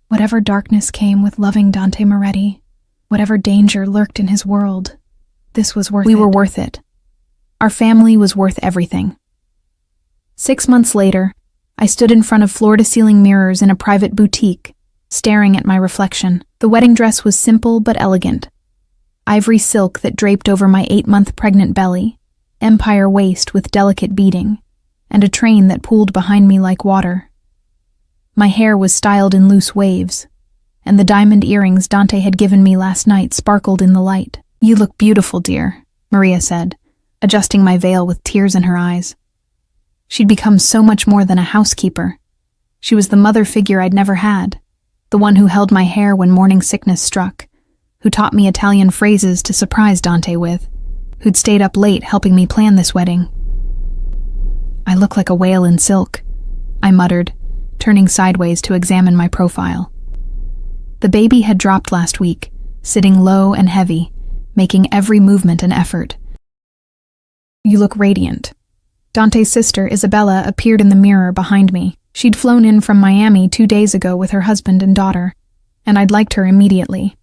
Whatever darkness came with loving Dante Moretti, whatever danger lurked in his world, this was worth it. We were worth it. Our family was worth everything. 6 months later, I stood in front of floor-to-ceiling mirrors in a private boutique, staring at my reflection. The wedding dress was simple but elegant. Ivory silk that draped over my 8-month pregnant belly, empire waist with delicate beading, and a train that pooled behind me like water. My hair was styled in loose waves, and the diamond earrings Dante had given me last night sparkled in the light. You look beautiful, dear, Maria said, adjusting my veil with tears in her eyes. She'd become so much more than a housekeeper. She was the mother figure I'd never had, the one who held my hair when morning sickness struck, who taught me Italian phrases to surprise Dante with, who'd stayed up late helping me plan this wedding. I look like a whale in silk, I muttered, turning sideways to examine my profile. The baby had dropped last week, sitting low and heavy, making every movement an effort. You look radiant. Dante's sister, Isabella, appeared in the mirror behind me. She'd flown in from Miami 2 days ago with her husband and daughter, and I'd liked her immediately.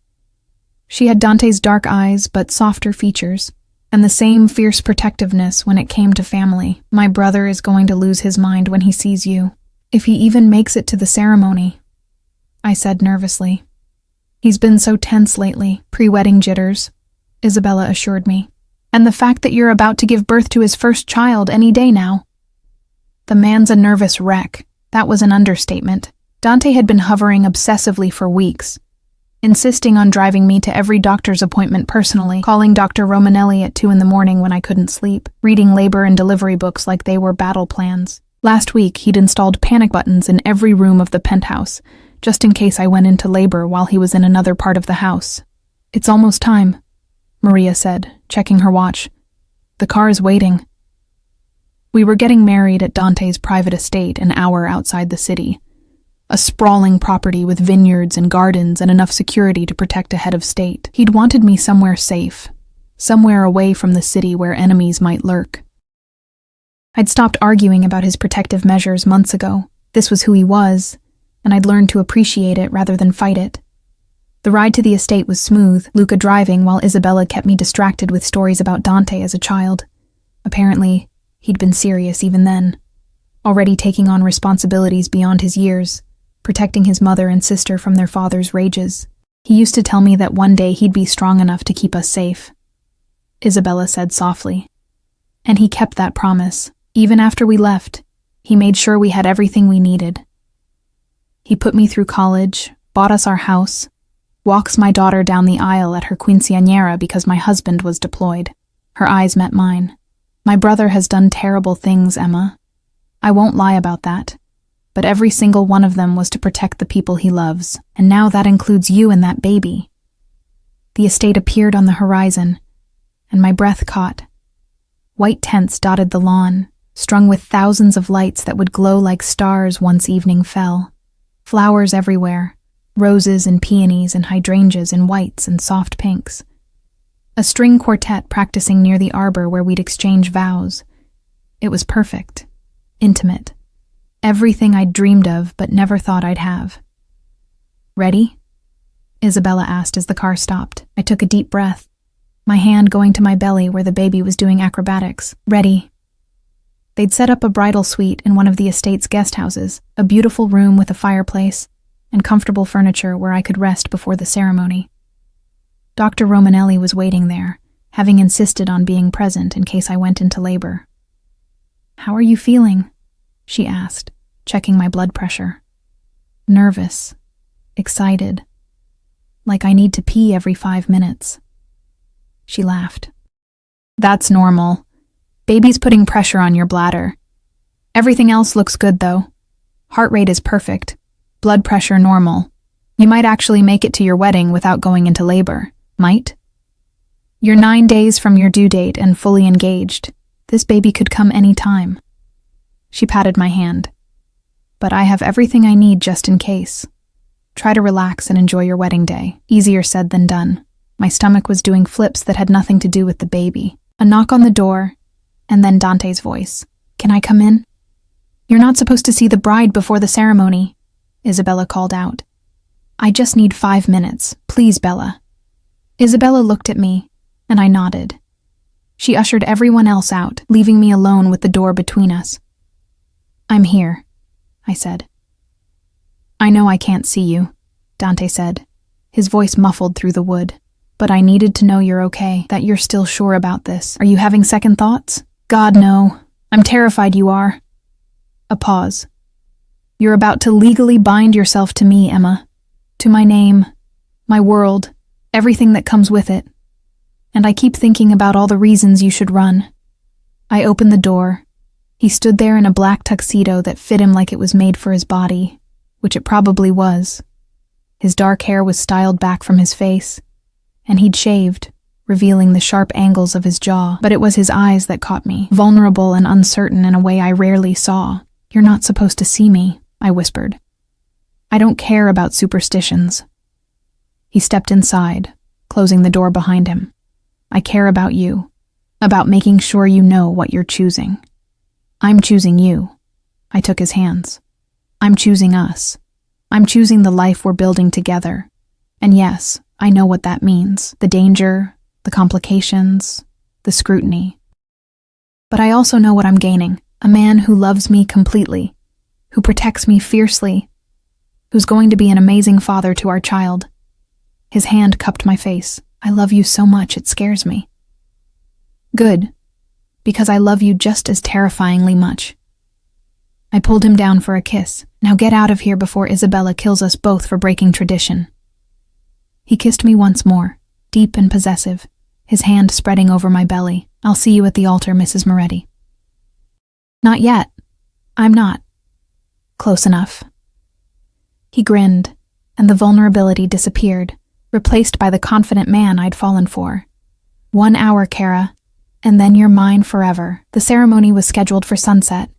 She had Dante's dark eyes but softer features, and the same fierce protectiveness when it came to family. My brother is going to lose his mind when he sees you, if he even makes it to the ceremony, I said nervously. He's been so tense lately, pre-wedding jitters, Isabella assured me. And the fact that you're about to give birth to his first child any day now. The man's a nervous wreck. That was an understatement. Dante had been hovering obsessively for weeks, insisting on driving me to every doctor's appointment personally, calling Dr. Romanelli at 2 a.m. when I couldn't sleep, reading labor and delivery books like they were battle plans. Last week, he'd installed panic buttons in every room of the penthouse, just in case I went into labor while he was in another part of the house. It's almost time, Maria said, checking her watch. The car is waiting. We were getting married at Dante's private estate an hour outside the city, a sprawling property with vineyards and gardens and enough security to protect a head of state. He'd wanted me somewhere safe, somewhere away from the city where enemies might lurk. I'd stopped arguing about his protective measures months ago. This was who he was, and I'd learned to appreciate it rather than fight it. The ride to the estate was smooth, Luca driving while Isabella kept me distracted with stories about Dante as a child. Apparently, he'd been serious even then, already taking on responsibilities beyond his years, protecting his mother and sister from their father's rages. He used to tell me that one day he'd be strong enough to keep us safe, Isabella said softly. And he kept that promise. Even after we left, he made sure we had everything we needed. He put me through college, bought us our house, walks my daughter down the aisle at her quinceañera because my husband was deployed. Her eyes met mine. My brother has done terrible things, Emma. I won't lie about that. But every single one of them was to protect the people he loves, and now that includes you and that baby. The estate appeared on the horizon, and my breath caught. White tents dotted the lawn, strung with thousands of lights that would glow like stars once evening fell. Flowers everywhere, roses and peonies and hydrangeas in whites and soft pinks. A string quartet practicing near the arbor where we'd exchange vows. It was perfect, intimate. Everything I'd dreamed of but never thought I'd have. Ready? Isabella asked as the car stopped. I took a deep breath, my hand going to my belly where the baby was doing acrobatics. Ready. They'd set up a bridal suite in one of the estate's guest houses, a beautiful room with a fireplace and comfortable furniture where I could rest before the ceremony. Dr. Romanelli was waiting there, having insisted on being present in case I went into labor. "How are you feeling?" she asked, checking my blood pressure. Nervous, excited, like I need to pee every 5 minutes. She laughed. "That's normal. Baby's putting pressure on your bladder. Everything else looks good, though. Heart rate is perfect. Blood pressure normal. You might actually make it to your wedding without going into labor. Might? You're 9 days from your due date and fully engaged. This baby could come any time." She patted my hand. "But I have everything I need just in case. Try to relax and enjoy your wedding day." Easier said than done. My stomach was doing flips that had nothing to do with the baby. A knock on the door, and then Dante's voice. "Can I come in?" "You're not supposed to see the bride before the ceremony," Isabella called out. "I just need 5 minutes. Please, Bella." Isabella looked at me, and I nodded. She ushered everyone else out, leaving me alone with the door between us. "I'm here," I said. "I know I can't see you," Dante said, his voice muffled through the wood. "But I needed to know you're okay, that you're still sure about this. Are you having second thoughts?" "God, no. I'm terrified you are." A pause. "You're about to legally bind yourself to me, Emma. To my name, my world, everything that comes with it. And I keep thinking about all the reasons you should run." I opened the door. He stood there in a black tuxedo that fit him like it was made for his body, which it probably was. His dark hair was styled back from his face, and he'd shaved, revealing the sharp angles of his jaw. But it was his eyes that caught me, vulnerable and uncertain in a way I rarely saw. "You're not supposed to see me," I whispered. "I don't care about superstitions." He stepped inside, closing the door behind him. "I care about you, about making sure you know what you're choosing. I'm choosing you." I took his hands. "I'm choosing us. I'm choosing the life we're building together. And yes, I know what that means. The danger, the complications, the scrutiny. But I also know what I'm gaining. A man who loves me completely, who protects me fiercely, who's going to be an amazing father to our child." His hand cupped my face. "I love you so much it scares me." "Good, because I love you just as terrifyingly much." I pulled him down for a kiss. "Now get out of here before Isabella kills us both for breaking tradition." He kissed me once more, deep and possessive, his hand spreading over my belly. "I'll see you at the altar, Mrs. Moretti." "Not yet. I'm not. Close enough." He grinned, and the vulnerability disappeared, replaced by the confident man I'd fallen for. "1 hour, Kara, and then you're mine forever." The ceremony was scheduled for sunset,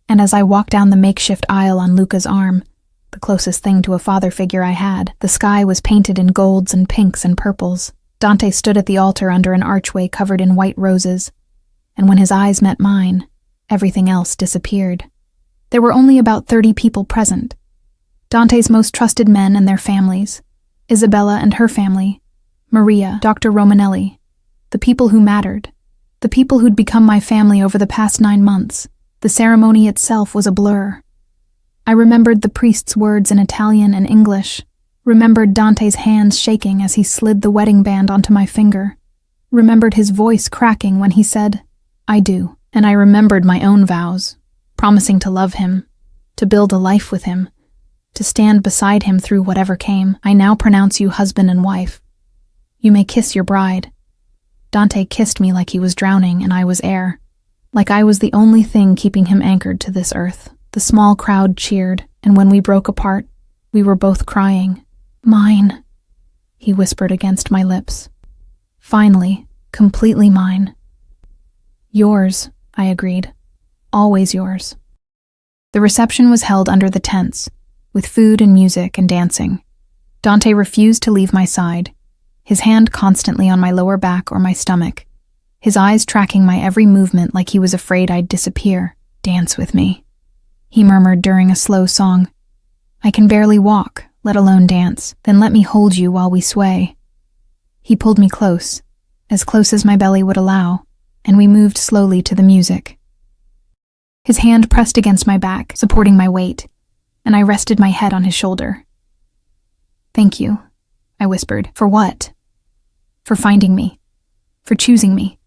and as I walked down the makeshift aisle on Luca's arm, the closest thing to a father figure I had, the sky was painted in golds and pinks and purples. Dante stood at the altar under an archway covered in white roses, and when his eyes met mine, Everything else disappeared. There were only about 30 people present. Dante's most trusted men and their families, Isabella and her family, Maria, Dr. Romanelli, the people who mattered, the people who'd become my family over the past 9 months. The ceremony itself was a blur. I remembered the priest's words in Italian and English, remembered Dante's hands shaking as he slid the wedding band onto my finger, remembered his voice cracking when he said, "I do," and I remembered my own vows, promising to love him, to build a life with him, to stand beside him through whatever came. "I now pronounce you husband and wife. You may kiss your bride." Dante kissed me like he was drowning and I was air, like I was the only thing keeping him anchored to this earth. The small crowd cheered, and when we broke apart, we were both crying. "Mine," he whispered against my lips. "Finally, completely mine." "Yours," I agreed. "Always yours." The reception was held under the tents, with food and music and dancing. Dante refused to leave my side, his hand constantly on my lower back or my stomach, his eyes tracking my every movement like he was afraid I'd disappear. "Dance with me," he murmured during a slow song. "I can barely walk, let alone dance. Then let me hold you while we sway." He pulled me close as my belly would allow, and we moved slowly to the music. His hand pressed against my back, supporting my weight, and I rested my head on his shoulder. "Thank you," I whispered. "For what?" "For finding me. For choosing me.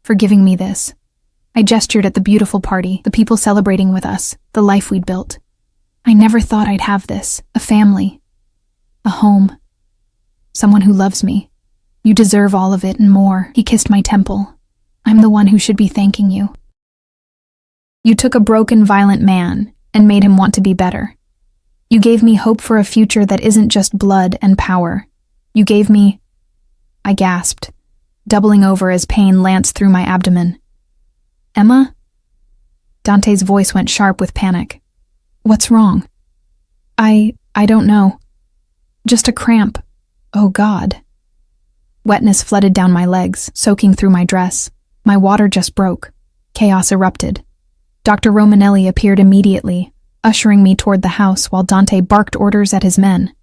For giving me this." I gestured at the beautiful party, the people celebrating with us, the life we'd built. "I never thought I'd have this. A family. A home. Someone who loves me. You deserve all of it and more." He kissed my temple. "I'm the one who should be thanking you. You took a broken, violent man and made him want to be better. You gave me hope for a future that isn't just blood and power. You gave me..." I gasped, doubling over as pain lanced through my abdomen. "Emma?" Dante's voice went sharp with panic. "What's wrong?" I don't know. Just a cramp. Oh God." Wetness flooded down my legs, soaking through my dress. My water just broke. Chaos erupted. Dr. Romanelli appeared immediately, ushering me toward the house while Dante barked orders at his men.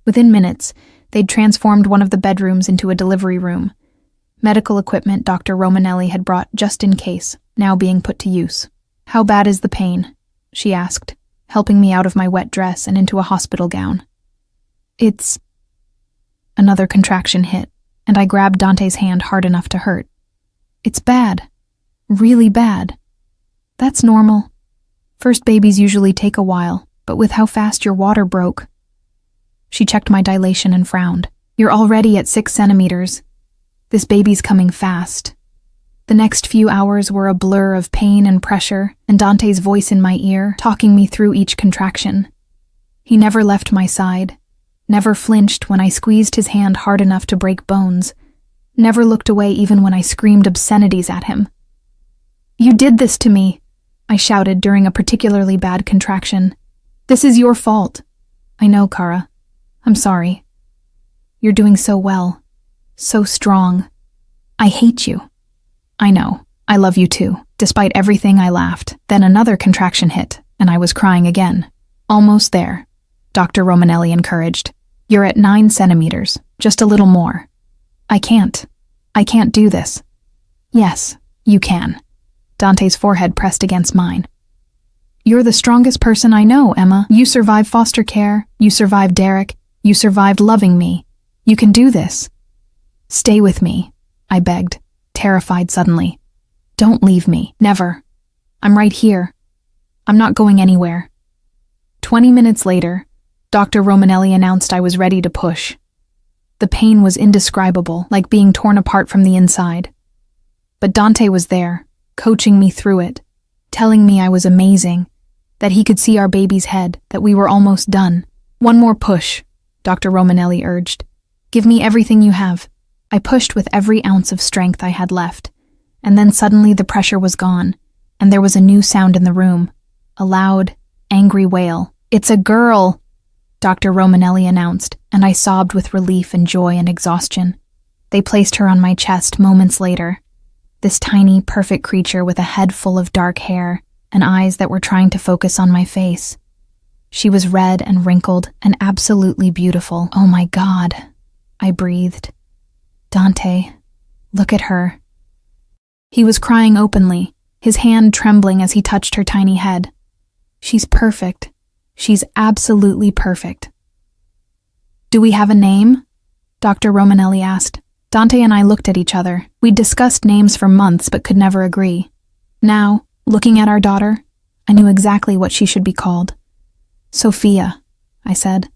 Within minutes, they'd transformed one of the bedrooms into a delivery room. Medical equipment Dr. Romanelli had brought just in case, now being put to use. "How bad is the pain?" she asked, helping me out of my wet dress and into a hospital gown. "It's..." Another contraction hit, and I grabbed Dante's hand hard enough to hurt. "It's bad. Really bad. That's normal. First babies usually take a while, but with how fast your water broke..." She checked my dilation and frowned. "You're already at 6 centimeters. This baby's coming fast." The next few hours were a blur of pain and pressure, and Dante's voice in my ear, talking me through each contraction. He never left my side, never flinched when I squeezed his hand hard enough to break bones, never looked away even when I screamed obscenities at him. "You did this to me," I shouted during a particularly bad contraction. "This is your fault." "I know, Kara. I'm sorry. You're doing so well. So strong. I hate you." "I know. I love you too." Despite everything, I laughed. Then another contraction hit, and I was crying again. "Almost there," Dr. Romanelli encouraged. "You're at 9 centimeters. Just a little more." I can't do this." "Yes, you can." Dante's forehead pressed against mine. "You're the strongest person I know, Emma. You survived foster care. You survived Derek. You survived loving me. You can do this." "Stay with me," I begged, terrified suddenly. "Don't leave me. Never. I'm right here. I'm not going anywhere." 20 minutes later, Dr. Romanelli announced I was ready to push. The pain was indescribable, like being torn apart from the inside. But Dante was there, coaching me through it, telling me I was amazing, that he could see our baby's head, that we were almost done. "One more push," Dr. Romanelli urged. "Give me everything you have." I pushed with every ounce of strength I had left, and then suddenly the pressure was gone, and there was a new sound in the room, a loud, angry wail. "It's a girl," Dr. Romanelli announced, and I sobbed with relief and joy and exhaustion. They placed her on my chest moments later. This tiny, perfect creature with a head full of dark hair and eyes that were trying to focus on my face. She was red and wrinkled and absolutely beautiful. Oh my God, I breathed. Dante, look at her. He was crying openly, his hand trembling as he touched her tiny head. She's perfect. She's absolutely perfect. Do we have a name? Dr. Romanelli asked. Dante and I looked at each other. We'd discussed names for months but could never agree. Now, looking at our daughter, I knew exactly what she should be called. Sophia, I said.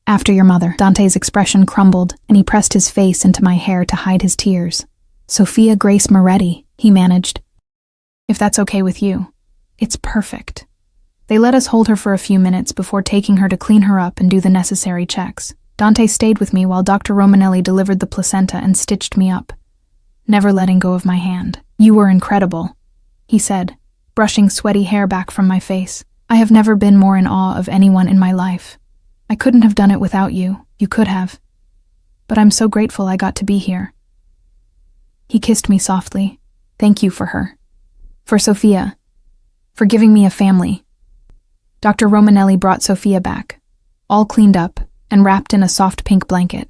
After your mother. Dante's expression crumbled, and he pressed his face into my hair to hide his tears. Sophia Grace Moretti, he managed. If that's okay with you. It's perfect. They let us hold her for a few minutes before taking her to clean her up and do the necessary checks. Dante stayed with me while Dr. Romanelli delivered the placenta and stitched me up, never letting go of my hand. You were incredible, he said, brushing sweaty hair back from my face. I have never been more in awe of anyone in my life. I couldn't have done it without you. You could have. But I'm so grateful I got to be here. He kissed me softly. Thank you for her. For Sophia. For giving me a family. Dr. Romanelli brought Sophia back, all cleaned up and wrapped in a soft pink blanket.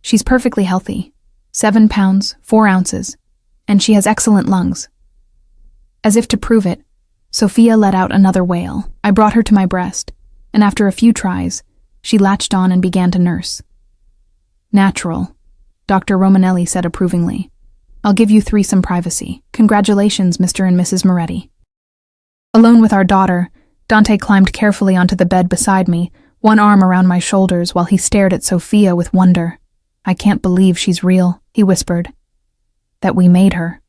She's perfectly healthy, 7 pounds, 4 ounces, and she has excellent lungs. As if to prove it, Sophia let out another wail. I brought her to my breast, and after a few tries, she latched on and began to nurse. Natural, Dr. Romanelli said approvingly. I'll give you 3 some privacy. Congratulations, Mr. and Mrs. Moretti. Alone with our daughter, Dante climbed carefully onto the bed beside me, one arm around my shoulders while he stared at Sophia with wonder. I can't believe she's real, he whispered. That we made her.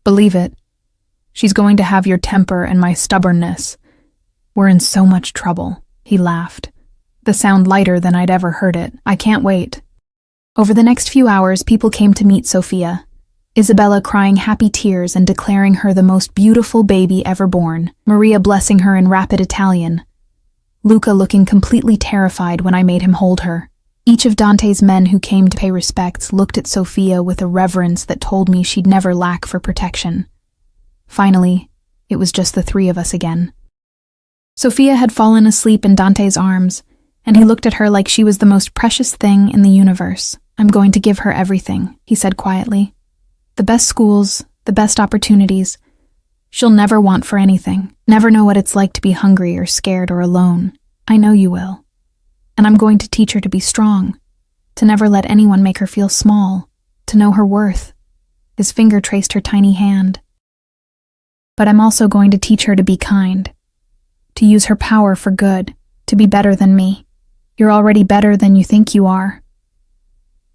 Believe it. She's going to have your temper and my stubbornness. We're in so much trouble, he laughed, the sound lighter than I'd ever heard it. I can't wait. Over the next few hours, people came to meet Sophia, Isabella crying happy tears and declaring her the most beautiful baby ever born, Maria blessing her in rapid Italian, Luca looking completely terrified when I made him hold her. Each of Dante's men who came to pay respects looked at Sophia with a reverence that told me she'd never lack for protection. Finally, it was just the 3 of us again. Sophia had fallen asleep in Dante's arms, and he looked at her like she was the most precious thing in the universe. I'm going to give her everything, he said quietly. The best schools, the best opportunities. She'll never want for anything, never know what it's like to be hungry or scared or alone. I know you will. And I'm going to teach her to be strong, to never let anyone make her feel small, to know her worth. His finger traced her tiny hand. But I'm also going to teach her to be kind, to use her power for good, to be better than me. You're already better than you think you are.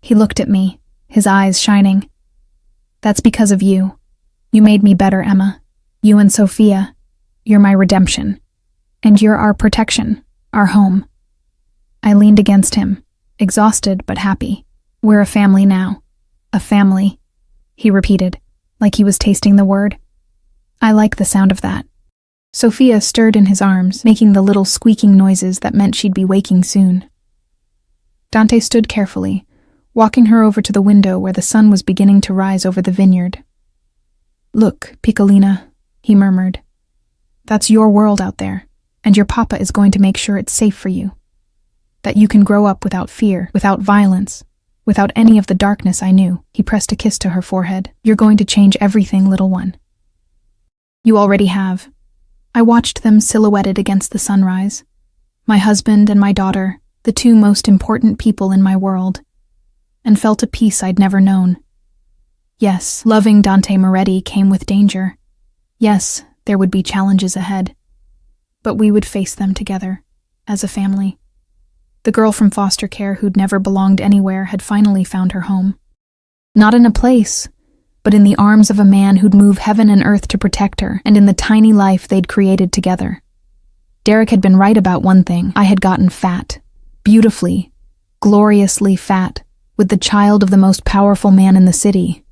He looked at me, his eyes shining. That's because of you. You made me better, Emma. You and Sophia. You're my redemption. And you're our protection, our home. I leaned against him, exhausted but happy. We're a family now. A family, he repeated, like he was tasting the word. I like the sound of that. Sophia stirred in his arms, making the little squeaking noises that meant she'd be waking soon. Dante stood carefully, walking her over to the window where the sun was beginning to rise over the vineyard. Look, Piccolina, he murmured. That's your world out there, and your papa is going to make sure it's safe for you. That you can grow up without fear, without violence, without any of the darkness I knew. He pressed a kiss to her forehead. You're going to change everything, little one. You already have. I watched them silhouetted against the sunrise. My husband and my daughter, the 2 most important people in my world, and felt a peace I'd never known. Yes, loving Dante Moretti came with danger. Yes, there would be challenges ahead. But we would face them together, as a family. The girl from foster care who'd never belonged anywhere had finally found her home. Not in a place, but in the arms of a man who'd move heaven and earth to protect her, and in the tiny life they'd created together. Derek had been right about one thing. I had gotten fat. Beautifully, gloriously fat, with the child of the most powerful man in the city.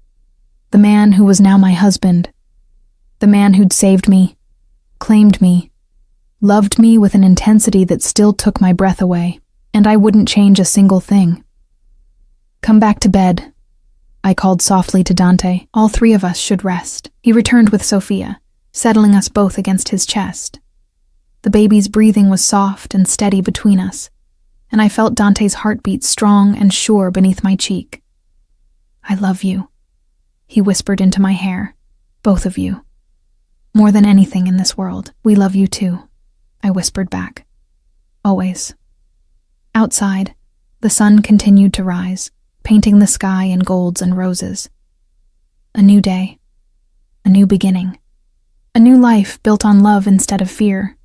The man who was now my husband. The man who'd saved me, claimed me, loved me with an intensity that still took my breath away, and I wouldn't change a single thing. Come back to bed. I called softly to Dante. All three of us should rest. He returned with Sophia, settling us both against his chest. The baby's breathing was soft and steady between us, and I felt Dante's heartbeat strong and sure beneath my cheek. I love you, he whispered into my hair. Both of you. More than anything in this world. We love you too, I whispered back. Always. Outside, the sun continued to rise, painting the sky in golds and roses. A new day. A new beginning. A new life built on love instead of fear.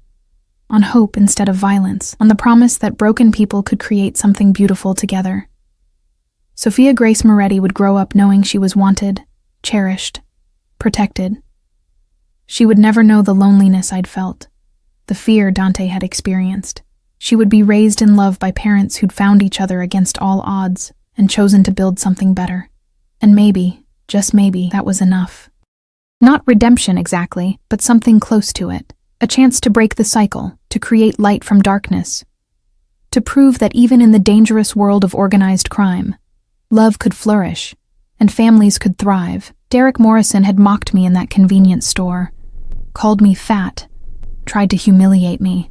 On hope instead of violence. On the promise that broken people could create something beautiful together. Sophia Grace Moretti would grow up knowing she was wanted, cherished, protected. She would never know the loneliness I'd felt, the fear Dante had experienced. She would be raised in love by parents who'd found each other against all odds and chosen to build something better. And maybe, just maybe, that was enough. Not redemption exactly, but something close to it. A chance to break the cycle, to create light from darkness. To prove that even in the dangerous world of organized crime, love could flourish, and families could thrive. Derek Morrison had mocked me in that convenience store, called me fat, tried to humiliate me.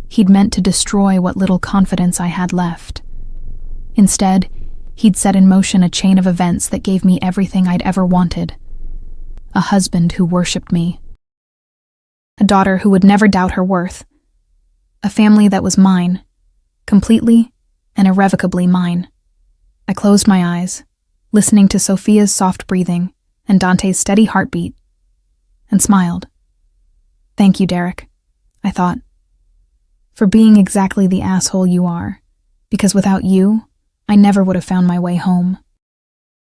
He'd meant to destroy what little confidence I had left. Instead, he'd set in motion a chain of events that gave me everything I'd ever wanted. A husband who worshipped me. A daughter who would never doubt her worth. A family that was mine, completely and irrevocably mine. I closed my eyes, listening to Sophia's soft breathing and Dante's steady heartbeat, and smiled. Thank you, Derek, I thought, for being exactly the asshole you are, because without you, I never would have found my way home.